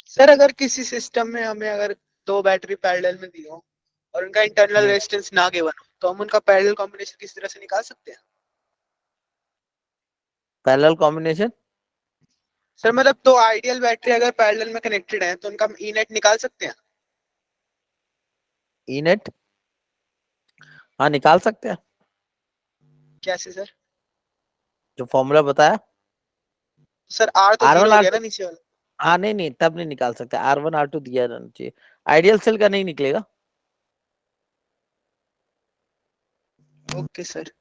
सर अगर किसी सिस्टम में हमें अगर दो बैटरी पैरेलल में दी हो और उनका इंटरनल रेजिस्टेंस ना गिवन हो तो हम उनका पैरेलल कॉम्बिनेशन किस तरह से निकाल सकते हैं? Parallel combination? सर मतलब दो आइडियल बैटरी अगर पैरेलल में कनेक्टेड है तो उनका ई नेट निकाल सकते हैं? E net? हाँ, निकाल सकते हैं। कैसे सर? जो फॉर्मूला बताया। सर आर तो R1 जीरो हो गया R2 ना नीचे वाला। हाँ, नहीं तब नहीं निकाल सकते। R1 R2 दिया रहना चाहिए। आइडियल सेल का नहीं निकलेगा। Okay sir.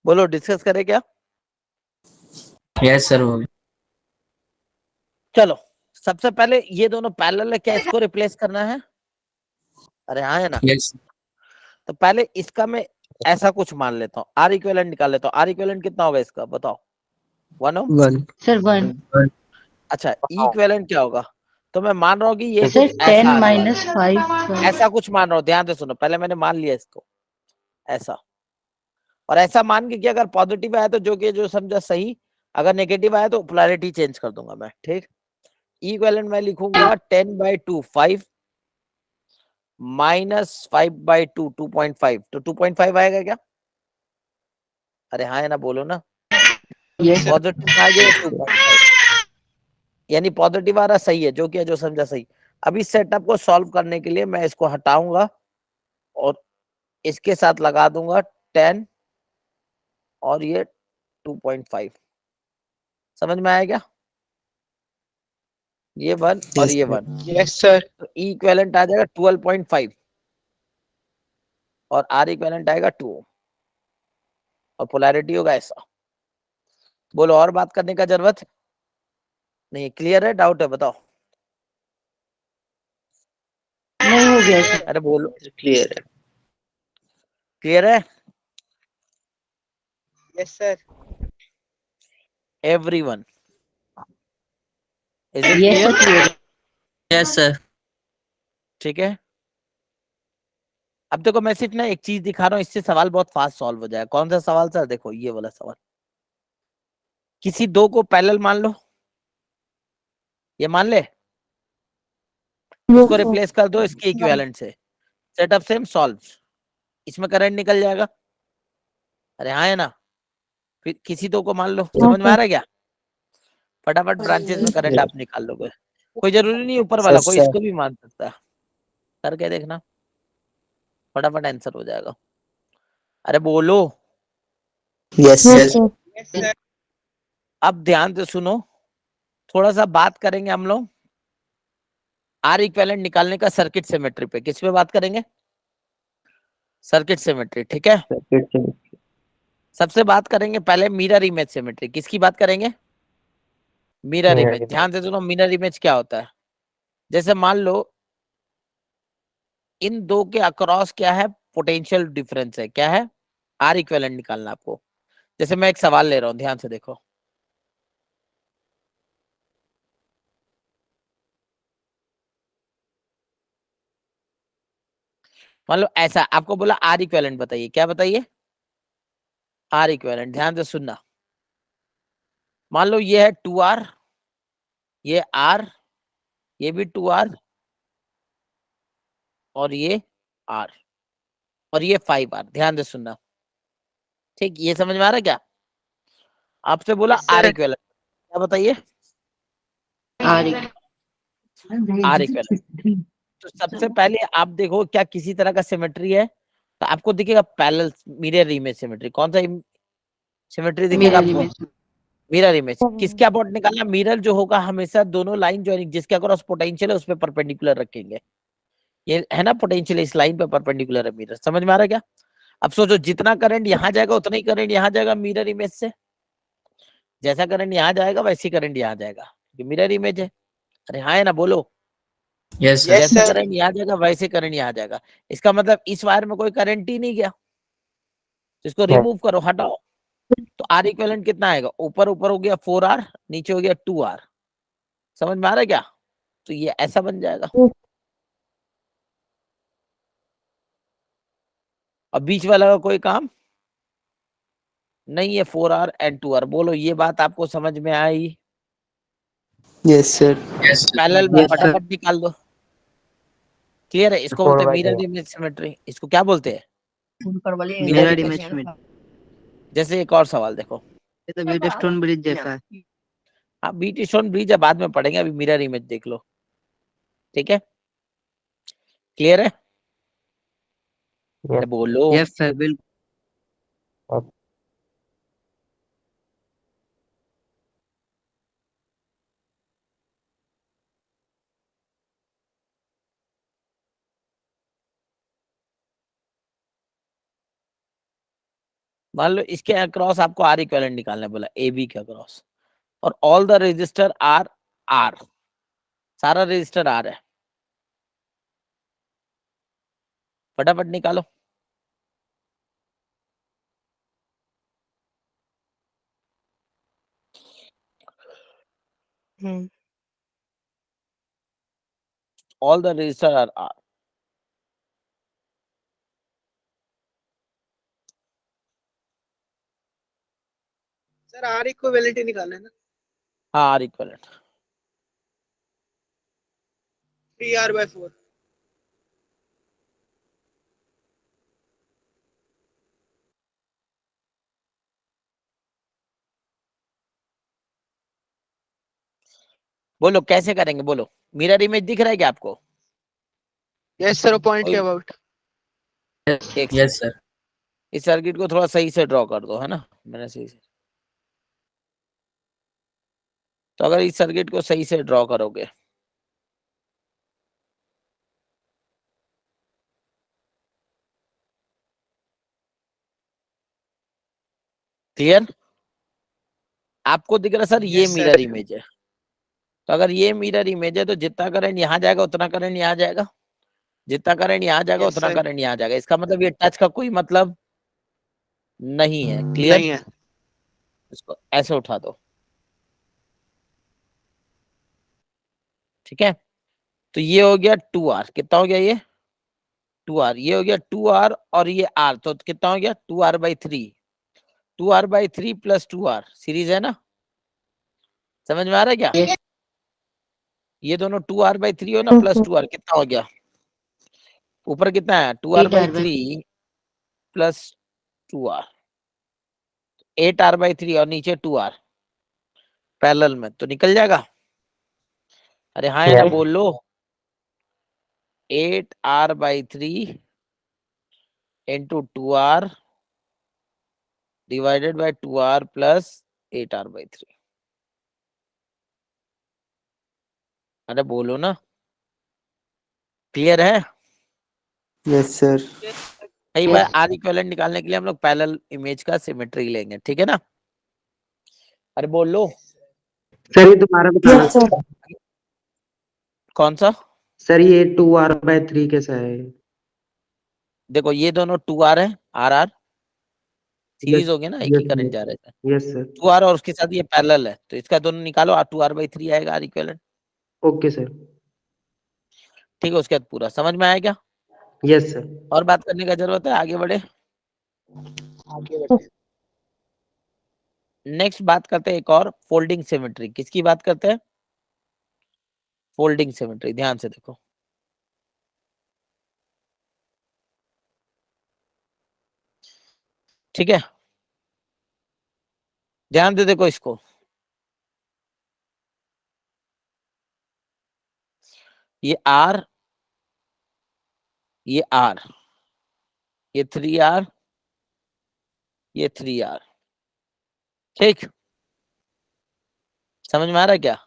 बोलो, डिस्कस करें क्या? यस सर हो गया। चलो, सबसे पहले ये दोनों पैरेलल है, क्या इसको रिप्लेस करना है? अरे हाँ है ना। यस तो पहले इसका मैं ऐसा कुछ मान लेता हूँ, आर इक्विवेलेंट निकाल लेता हूँ। आर इक्विवेलेंट कितना होगा इसका, बताओ? 1 ओम। 1। सर 1। अच्छा, ई इक्विवेलेंट क्या होगा? तो मैं मान रहा हूँ कि ये सर कुछ ऐसा 10 आने वाला है। माइनस 5। ऐसा कुछ मान रहा हूँ, ध्यान से सुनो। पहले मैंने मान लिया इसको ऐसा, और ऐसा मान के कि अगर पॉजिटिव आया तो जो समझा सही, अगर नेगेटिव आया तो पोलैरिटी चेंज कर दूंगा मैं, ठीक। ई इक्विवेलेंट मैं लिखूंगा 10/2 5 -5/2 2.5। तो 2.5 आएगा क्या? अरे हाँ है ना, बोलो ना। यस पॉजिटिव आ गया 2.5, यानी पॉजिटिव आ रहा, सही है। जो किया जो समझा सही। अब इस सेटअप को सॉल्व करने के लिए मैं इसको हटाऊंगा और इसके साथ लगा दूंगा 10 और ये 2.5। समझ में आया क्या? ये 1 और यस ये सर। 1। Yes sir. तो ई इक्विवेलेंट आ जाएगा 12.5 और आर इक्विवेलेंट आएगा 2 और पोलैरिटी होगा ऐसा। बोलो, और बात करने का जरूरत नहीं? क्लियर है? डाउट है? बताओ। नहीं हो गया सर। अरे बोलो, क्लियर है। क्लियर है? Yes sir. Everyone, is it yes clear? Sir clear. Yes sir. ठीक है। अब देखो, मैं सिर्फ ना एक चीज दिखा रहा हूँ, इससे सवाल बहुत फास्ट सॉल्व हो जाएगा। कौन सा सवाल सर? देखो ये वाला सवाल। किसी दो को पैरेलल मान लो, ये मान ले, इसको रिप्लेस कर दो इसके इक्विवेलेंट से, सेटअप सेम सॉल्व। इसमें करंट निकल जाएगा। अरे हाँ है ना। फिर किसी दो को मान लो, समझ में आ रहा है क्या? फटाफट ब्रांचेस में करंट आप निकाल लोगे। कोई जरूरी नहीं ऊपर वाला, कोई इसको भी मान सकता है। करके देखना, फटाफट आंसर हो जाएगा। अरे बोलो। Yes sir. Yes sir. अब ध्यान से सुनो, थोड़ा सा बात करेंगे हम लोग आर इक्विवेलेंट निकालने का सर्किट सिमेट्री पे। किस पे बात करेंगे? सर्किट सिमेट्री, ठीक है। सबसे बात करेंगे पहले मिरर इमेज सिमेट्री। किसकी बात करेंगे? Mirror Mirror image. image. ध्यान से सुनो, मिरर इमेज क्या होता है? जैसे मान लो इन दो के अक्रॉस क्या है, पोटेंशियल डिफरेंस है। क्या है? आर इक्विवेलेंट निकालना आपको। जैसे मैं एक सवाल ले रहा हूं, ध्यान से देखो। मान लो ऐसा आपको बोला आर इक्विवेलेंट बताइए। क्या बताइए? R equivalent. ध्यान से सुनना। मान लो ये है 2R, ये R, ये भी 2R और ये R और ये 5R। ध्यान से सुनना, ठीक। ये समझ में आ रहा है क्या? आपसे बोला Yes, आर sir. इक्विवेलेंट, क्या बताइए? R equivalent. तो सबसे पहले आप देखो क्या किसी तरह का सिमेट्री है, तो आपको दिखेगा पैरेलल मिरर इमेज सिमेट्री। कौन सा सिमेट्री दिखेगा आपको? Mirror image. किसके अबाउट निकालना? मिरर जो होगा हमेशा दोनों लाइन ज्वाइनिंग जिसके अक्रॉस पोटेंशियल है उस पे परपेंडिकुलर रखेंगे। ये है ना पोटेंशियल इस लाइन पे परपेंडिकुलर है मिरर। समझ में आ रहा है क्या? अब सोचो जितना करंट यहाँ जाएगा उतना ही करंट यहाँ जाएगा मिरर इमेज से। जैसा करंट यहाँ जाएगा वैसी करंट यहाँ जाएगा, मिरर इमेज है। अरे हाँ है ना, बोलो। Yes sir. यस जैसे सर। करंट यहाँ जाएगा वैसे करंट यहाँ जाएगा। इसका मतलब इस वायर में कोई करंट ही नहीं गया, तो इसको रिमूव करो, हटाओ। तो आर इक्विवेलेंट कितना आएगा? ऊपर ऊपर हो गया 4R, नीचे हो गया 2R। समझ में आ रहा है क्या? तो ये ऐसा बन जाएगा। और बीच वाला का कोई काम नहीं है, 4R एंड 2R। बोलो ये बात आपको समझ में आई? Yes sir. Yes sir. Parallel में फटाफट निकाल दो। क्लियर है? इसको बोलते हैं 4/2 मिरर इमेज सिमेट्री। इसको क्या बोलते हैं? मिरर इमेज में। जैसे एक और सवाल देखो, ये तो व्हीटस्टोन ब्रिज जैसा है। हाँ बीट स्टोन ब्रिज है, बाद में पढ़ेंगे, अभी मिरर इमेज देख लो। ठीक है, क्लियर है? Yes. बोलो। यस सर बिल्कुल। मान लो इसके अक्रॉस आपको आर इक्विवेलेंट निकालना है, बोला ए बी के अक्रॉस, और all the resistor are R, सारा रेजिस्टर आर है। फटाफट निकालो। All the resistor are R. Sir R equivalent ही निकालना है ना? हाँ आर इक्विवेलेंट 3R/4। बोलो कैसे करेंगे, बोलो। मिरर इमेज दिख रहा है क्या आपको? यस सर, पॉइंट के अबाउट। एक यस सर। इस सर्किट को थोड़ा सही से ड्रॉ कर दो, है ना? मैंने सही से, तो अगर इस सर्किट को सही से ड्रॉ करोगे, क्लियर? आपको दिख रहा सर ये Yes, sir. मिरर इमेज है। तो अगर ये मिरर इमेज है तो जितना करंट यहाँ जाएगा उतना करंट यहाँ जाएगा, जितना करंट यहाँ जाएगा Yes, उतना sir. करंट यहाँ जाएगा। इसका मतलब ये टच का कोई मतलब नहीं है। क्लियर? नहीं है। इसको ऐसे उठा दो। ठीक है, तो ये हो गया 2R। कितना हो गया ये? 2R। ये हो गया 2R और ये R, तो कितना हो गया? 2R/3। 2R/3 plus 2R series है ना? समझ में आ रहा है क्या? ये दोनों 2R/3 हो ना, प्लस 2R, कितना हो गया? ऊपर कितना है? 2R/3 प्लस 2R, 8R/3 और नीचे 2R पैरेलल में, तो निकल जाएगा। अरे हाँ है ना, Yes. बोल लो। 8R/3 into 2R divided by 2R plus 8R/3। अरे बोलो ना, क्लियर है? Yes sir. कई बार आर इक्विवेलेंट निकालने के लिए हम लोग पैरेलल इमेज का सिमेट्री लेंगे, ठीक है ना? अरे बोल लो। सर ये दोबारा बताना। Yes sir. कौन सा? सर ये 2R/3 कैसा है? देखो ये दोनों 2R है, आर आर सीरीज यस हो गया ना, एक ही यस करंट जा रहे थे। Yes sir. 2R और उसके साथ ये पैरेलल है, तो इसका दोनों निकालो, 2R/3 आएगा आर इक्विवेलेंट। Okay sir. ठीक है, उसके बाद पूरा समझ में आया क्या? Yes sir. और बात करने का जरूरत है? आगे बढ़े। नेक्स्ट बात करते हैं एक और, फोल्डिंग सिमेट्री। किसकी बात करते हैं? Folding symmetry. ध्यान से देखो, ठीक है? ध्यान दे देखो इसको। ये R, ये R, ये 3R, ये 3R। ठीक, समझ में आ रहा है क्या?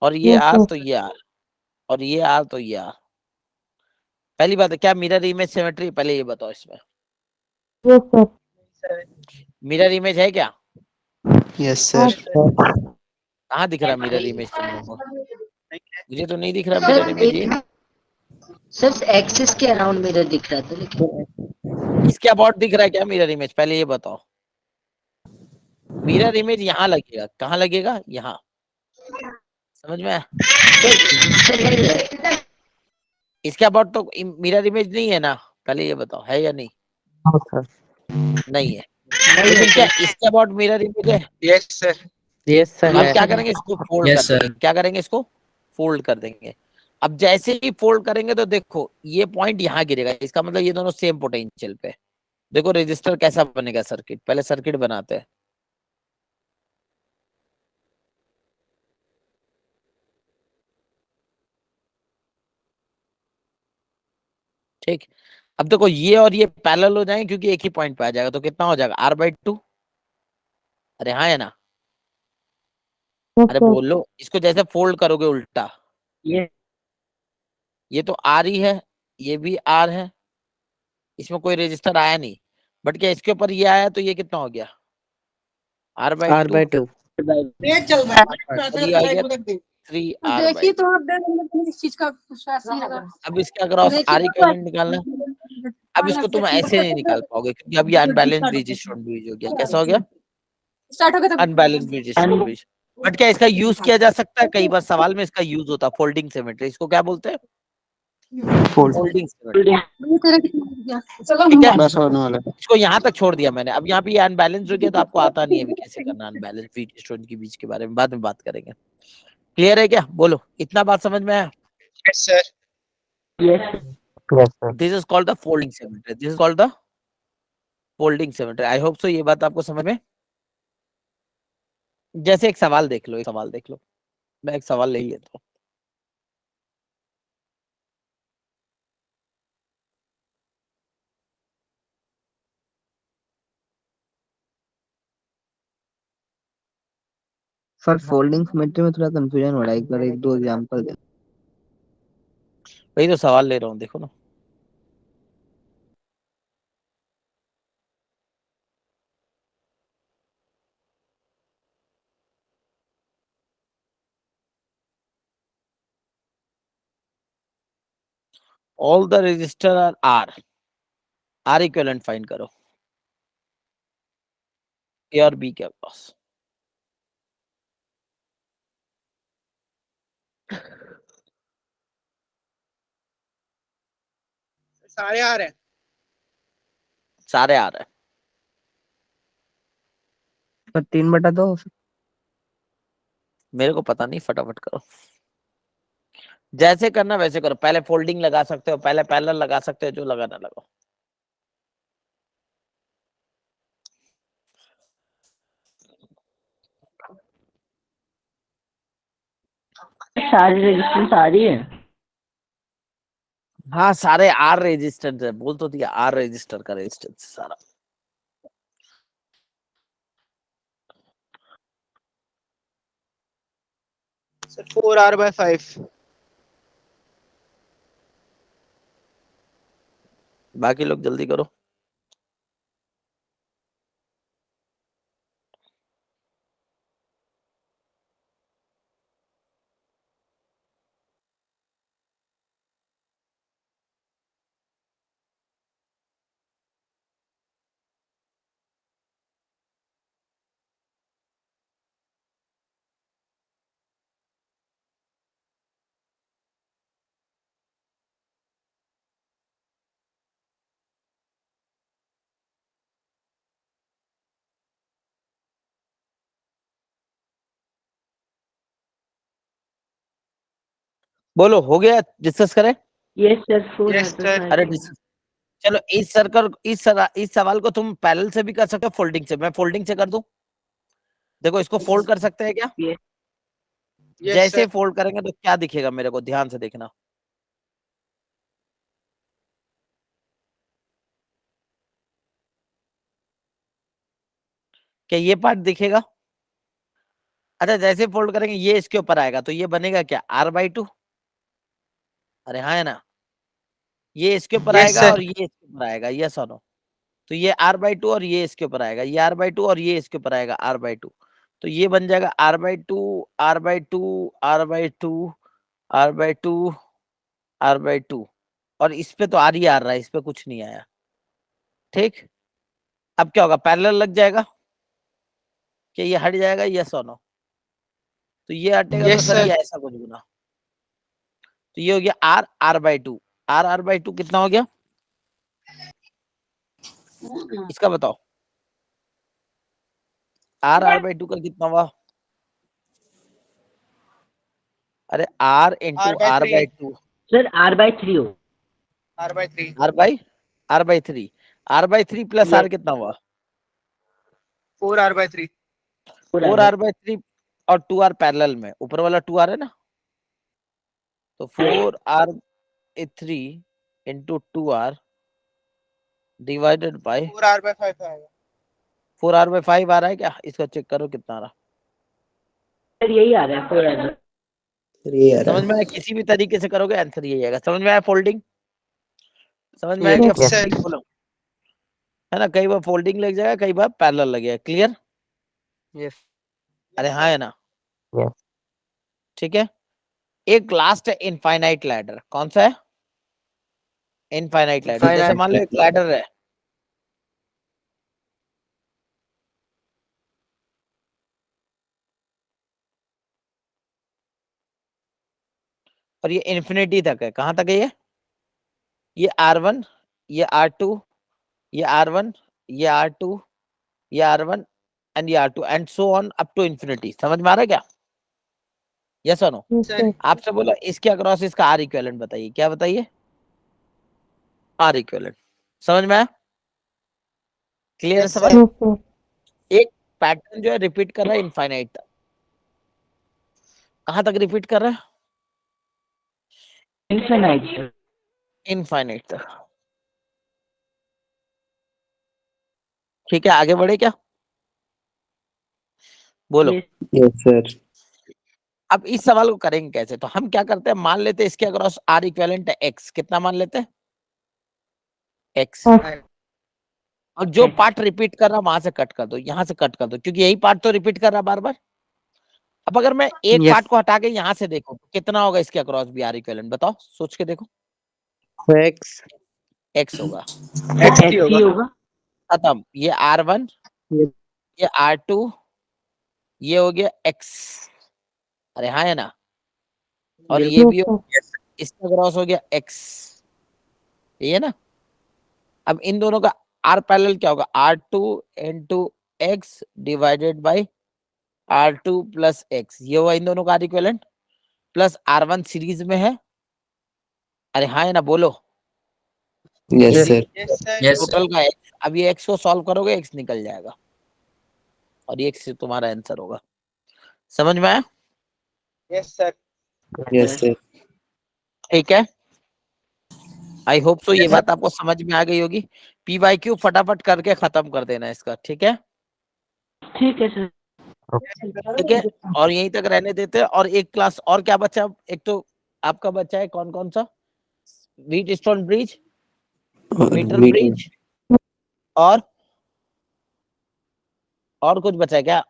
और ये Yes, R sir. तो ये R, और ये R तो ये R। पहली बात है, क्या मिरर इमेज सिमेट्री? पहले ये बताओ, इसमें Yes, sir. मिरर इमेज है क्या? यस हाँ, सर। कहाँ दिख रहा मिरर इमेज तुम लोगों को? मुझे तो नहीं दिख रहा मिरर इमेज। ये सर एक्सिस के अराउंड मिरर दिख रहा था, लेकिन इसके अबाउट दिख रहा है क्या मिरर इमेज? पहले ये बताओ। मिरर इमेज यहाँ लगेगा, कहाँ लगेगा? यहाँ। समझ में आया? इसके अबाउट तो मिरर इमेज नहीं है ना? पहले ये बताओ, है या नहीं? हाँ सर। नहीं है। लेकिन क्या इसके अबाउट मिरर इमेज है? Yes sir. यस सर अब है। क्या करेंगे, इसको फोल्ड Yes, कर sir. देंगे। क्या करेंगे? इसको फोल्ड कर देंगे। अब जैसे ही फोल्ड करेंगे तो देखो ये पॉइंट यहाँ गिरेगा, इसका मतलब ये दोनों सेम पोटेंशियल पे। देखो रेजिस्टर कैसा बनेगा सर्किट, पहले सर्किट बनाते हैं। ठीक, अब देखो ये और ये पैरेलल हो जाएंगे क्योंकि एक ही पॉइंट पे आ जाएगा, तो कितना हो जाएगा? R/2। अरे हाँ है ना? yes, अरे sir. बोलो, इसको जैसे फोल्ड करोगे उल्टा, ये तो R ही है, ये भी R है, इसमें कोई रेजिस्टर आया नहीं, बट क्या इसके ऊपर ये आया तो ये कितना हो गया? R/2। और ये आ गया 3R/2। तो आप इस चीज का विश्वास नहीं लगा। अब इसके अक्रॉस R इक्विवेलेंट निकालना है। अब इसको तुम ऐसे नहीं निकाल पाओगे क्योंकि अब ये अनबैलेंस्ड रेजिस्टेंस ब्रिज हो गया। कैसा हो गया? स्टार्ट हो गया तब अनबैलेंस्ड रेजिस्टेंस ब्रिज। बट क्या इसका यूज किया जा सकता है? कई बार सवाल में इसका यूज होता है, फोल्डिंग सिमेट्री। इसको क्या बोलते हैं? Folding symmetry. ठीक है, बस होने वाला है। इसको यहाँ तक छोड़ दिया मैंने। अब यहाँ पे ये अनबैलेंस हो गया तो आपको आता नहीं है भी कैसे करना अनबैलेंस रेजिस्टेंस के बीच के बारे में, बाद में बात करेंगे। क्लियर है क्या? बोलो, इतना बात समझ में आया? Yes sir. Yes sir. This is called the folding symmetry. This is called the folding symmetry. I hope so ये बात आपको समझ में। जैसे एक सवाल देख लो, एक सवाल देख लो, मैं एक सवाल ले ही लेता हूँ। सर फोल्डिंग सिमेट्री में थोड़ा कंफ्यूजन हो रहा है, एक बार एक दो एग्जांपल दे। वही तो सवाल ले रहा हूँ, देखो ना। All the resistor are R equivalent find करो A और B के पास। सारे आ रहे हैं। सारे आ रहे हैं। सर 3/2। मेरे को पता नहीं, फटाफट करो। जैसे करना वैसे करो। पहले फोल्डिंग लगा सकते हो, पहले पैरेलल लगा सकते हो, जो लगाना लगाओ। सारी रेजिस्टेंस आ रही है। हाँ सारे R रेजिस्टेंस है, बोल तो दिया R रजिस्टर का रेजिस्टेंस सारा। Sir 4R/5। बाकी लोग जल्दी करो। बोलो, हो गया? डिस्कस करें? Yes sir. Yes sir. अरे डिस्कस। चलो इस सवाल को तुम पैरेलल से भी कर सकते हो, फोल्डिंग से। मैं फोल्डिंग से कर दूं? देखो इसको फोल्ड कर सकते हैं क्या? Yes, जैसे sir. फोल्ड करेंगे तो क्या दिखेगा मेरे को, ध्यान से देखना। क्या ये पार्ट दिखेगा? अच्छा, जैसे फोल्ड करेंगे ये इसके ऊपर आएगा तो ये बनेगा क्या, r/2। अरे हाँ है ना, ये इसके ऊपर Yes, आएगा sir. और ये इसके ऊपर आएगा, यस और नो। तो ये r/2 और ये इसके ऊपर आएगा, ये r/2 और ये इसके ऊपर आएगा r/2। तो ये बन जाएगा r/2 r/2 r/2 r/2 r/2। और इस पे तो r ही आ रहा है, इस पे कुछ नहीं आया। ठीक, अब क्या होगा, पैरेलल लग जाएगा कि ये हट जाएगा, यस और नो। तो ये हटेगा तो Yes, सर sir. ये ऐसा कुछ गुना, तो ये हो गया r/2। r/2 कितना हो गया इसका बताओ, r/2 का कितना हुआ? अरे r into r/2, sir r/3 हो। R/3. r/3 r/3 plus r कितना हुआ? 4R/3. 4r/3 और 2r पैरेलल में, ऊपर वाला 2r है ना, तो 4r/3 into 2r divided by 4R/5 आएगा. 4r/5 आ रहा है क्या? इसका चेक करो कितना आ रहा। सर यही आ रहा है 4r। सर ये आ रहा समझ है। में आया? किसी भी तरीके से करोगे आंसर यही आएगा। समझ में आया फोल्डिंग? समझ में आया Yes, क्या sir. फोल्डिंग बोलो, है ना, कई बार फोल्डिंग लग जाएगा, कई बार पैरेलल लगेगा। क्लियर? यस अरे हाँ है ना, Yes. ठीक है। एक लास्ट है इनफाइनाइट लैडर, कौन सा है? Infinite ladder. जैसे मान लो एक लैडर है, और ये इन्फिनिटी तक है। कहां तक है ये R1, ये R2, ये R1, ये R2, ये R1 एंड ये R2 and so on up to infinity. समझ में आ रहा है क्या? यस और नो? Yes, sir. आपसे बोला इसके अक्रॉस इसका आर इक्विवेलेंट बताइए, क्या बताइए? R equivalent. समझ में आया? क्लियर है Yes, सवाल? sir. Yes, sir. एक पैटर्न जो है रिपीट कर रहा है इनफाइनाइट तक। कहां तक रिपीट कर रहा है? इनफिनाइट। इनफाइनाइट तक। ठीक है, आगे बढ़े क्या? बोलो। Yes sir. अब इस सवाल को करेंगे कैसे? तो हम क्या करते हैं, मान लेते हैं इसके अक्रॉस आर इक्विवेलेंट है एक्स। कितना मान लेते हैं? एक्स। और जो पार्ट रिपीट कर रहा वहां से कट कर दो, यहां से कट कर दो, क्योंकि यही पार्ट तो रिपीट कर रहा बार बार। अब अगर मैं एक Yes. पार्ट को हटा के यहां से देखो तो कितना होगा इसके अक्रॉस भी आर इक्विवेलेंट? बताओ, सोच के देखो। एक्स एक्स होगा, XT होगा. खत्म। ये R1, ये R2, ये हो गया एक्स। अरे हाँ है ना, और ये भी हो गया, इसका क्रॉस हो गया एक्स, ये है ना। अब इन दोनों का आर पैरेलल क्या होगा? R2 into x divided by R2 plus x. ये हुआ इन दोनों का are equivalent, plus R1 series में है। अरे हाँ है ना, बोलो। Yes sir. Yes, sir. Yes sir total का एक्स। अब ये एक्स को सॉल्व करोगे, एक्स निकल जाएगा और ये एक्स तुम्हारा आंसर होगा। समझ में आया? Yes, sir. Yes sir. ठीक है, आई होप सो ये बात आपको समझ में आ गई होगी। PYQ फटाफट करके खत्म कर देना इसका, ठीक है? ठीक है सर। ठीक है, और यहीं तक रहने देते हैं। और एक क्लास और क्या बचा? एक तो आपका बचा है कौन कौन सा? Wheatstone bridge, meter bridge, और कुछ बचा है क्या?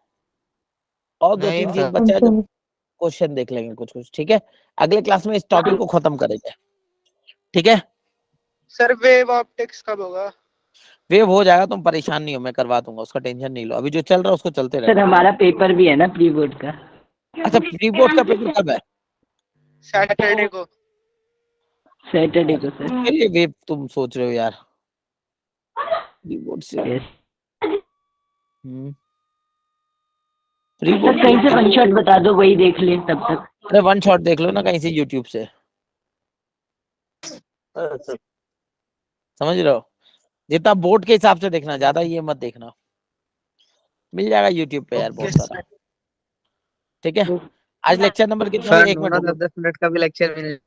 और दो तीन चीज बचा है जो क्वेश्चन देख लेंगे कुछ कुछ। ठीक है, अगले क्लास में इस टॉपिक को खत्म करेंगे। ठीक है, सर वेव ऑप्टिक्स कब होगा? वेव हो जाएगा, तुम परेशान नहीं हो, मैं करवा दूंगा, उसका टेंशन नहीं लो। अभी जो चल रहा है उसको चलते सर रहना। हमारा पेपर भी है ना प्री बोर्ड का। अच्छा, प्री बोर्ड का पेपर कब है? सैटरडे को. सैटरडे को सर। उसके लिए वेव तुम सोच रहे हो यार? प्री बोर्ड से यस प्री सर, बोर्ड कहीं से वन शॉट बता दो, वही देख ले तब तक। अरे वन शॉट देख लो ना कहीं से यूट्यूब से, समझ रहे हो? जितना बोर्ड के हिसाब से देखना, ज्यादा ये मत देखना। मिल जाएगा यूट्यूब पे यार बहुत सारा। ठीक है, आज लेक्चर नंबर कितना सर है? एक मिनट रुको। 10 मिनट का भी लेक्चर मिल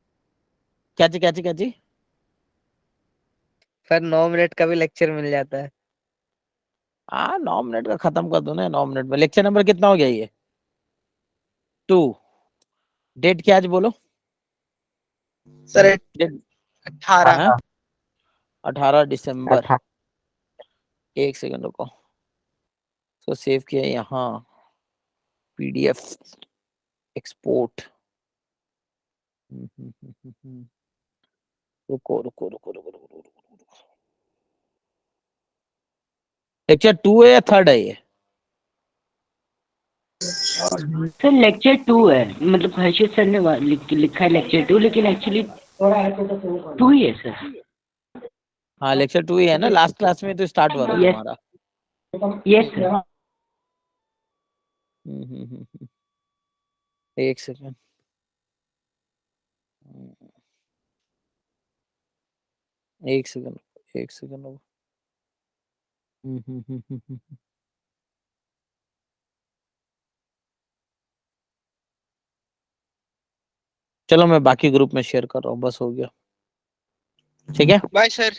क्या जी? सर 9 मिनट का भी लेक्चर मिल जाता है। हाँ 9 मिनट का खत्म कर दो ना 9 मिनट में। लेक्चर नंबर कितना हो गया ये? 2। डेट क्या आज बोलो? सर डेट 18 18 दिसंबर। 18 एक सेकंड रुको। तो सेव किया यहाँ PDF एक्सपोर्ट। रुको। लेक्चर 2 है या 3 है ये? सर लेक्चर 2 है, मतलब हर्षित सर ने लिखा है लेक्चर 2, लेकिन एक्चुअली 2 ही है सर। हाँ लेक्चर 2 ही है ना, लास्ट क्लास में तो स्टार्ट हुआ था Yes. तुम्हारा। Yes sir. एक सेकंड। एक सेकंड। चलो मैं बाकी ग्रुप में शेयर कर रहा हूँ, बस हो गया। ठीक है, bye sir.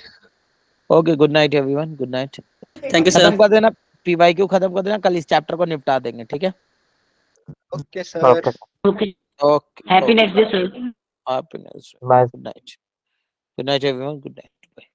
Okay, good night everyone, good night. Thank you खत्म सर। कर देना, PYQ खत्म कर देना, कल इस चैप्टर को निपटा देंगे। ठीक है, okay sir. Okay okay, okay, happy next day sir. Happy night, bye. Good night everyone, good night, bye.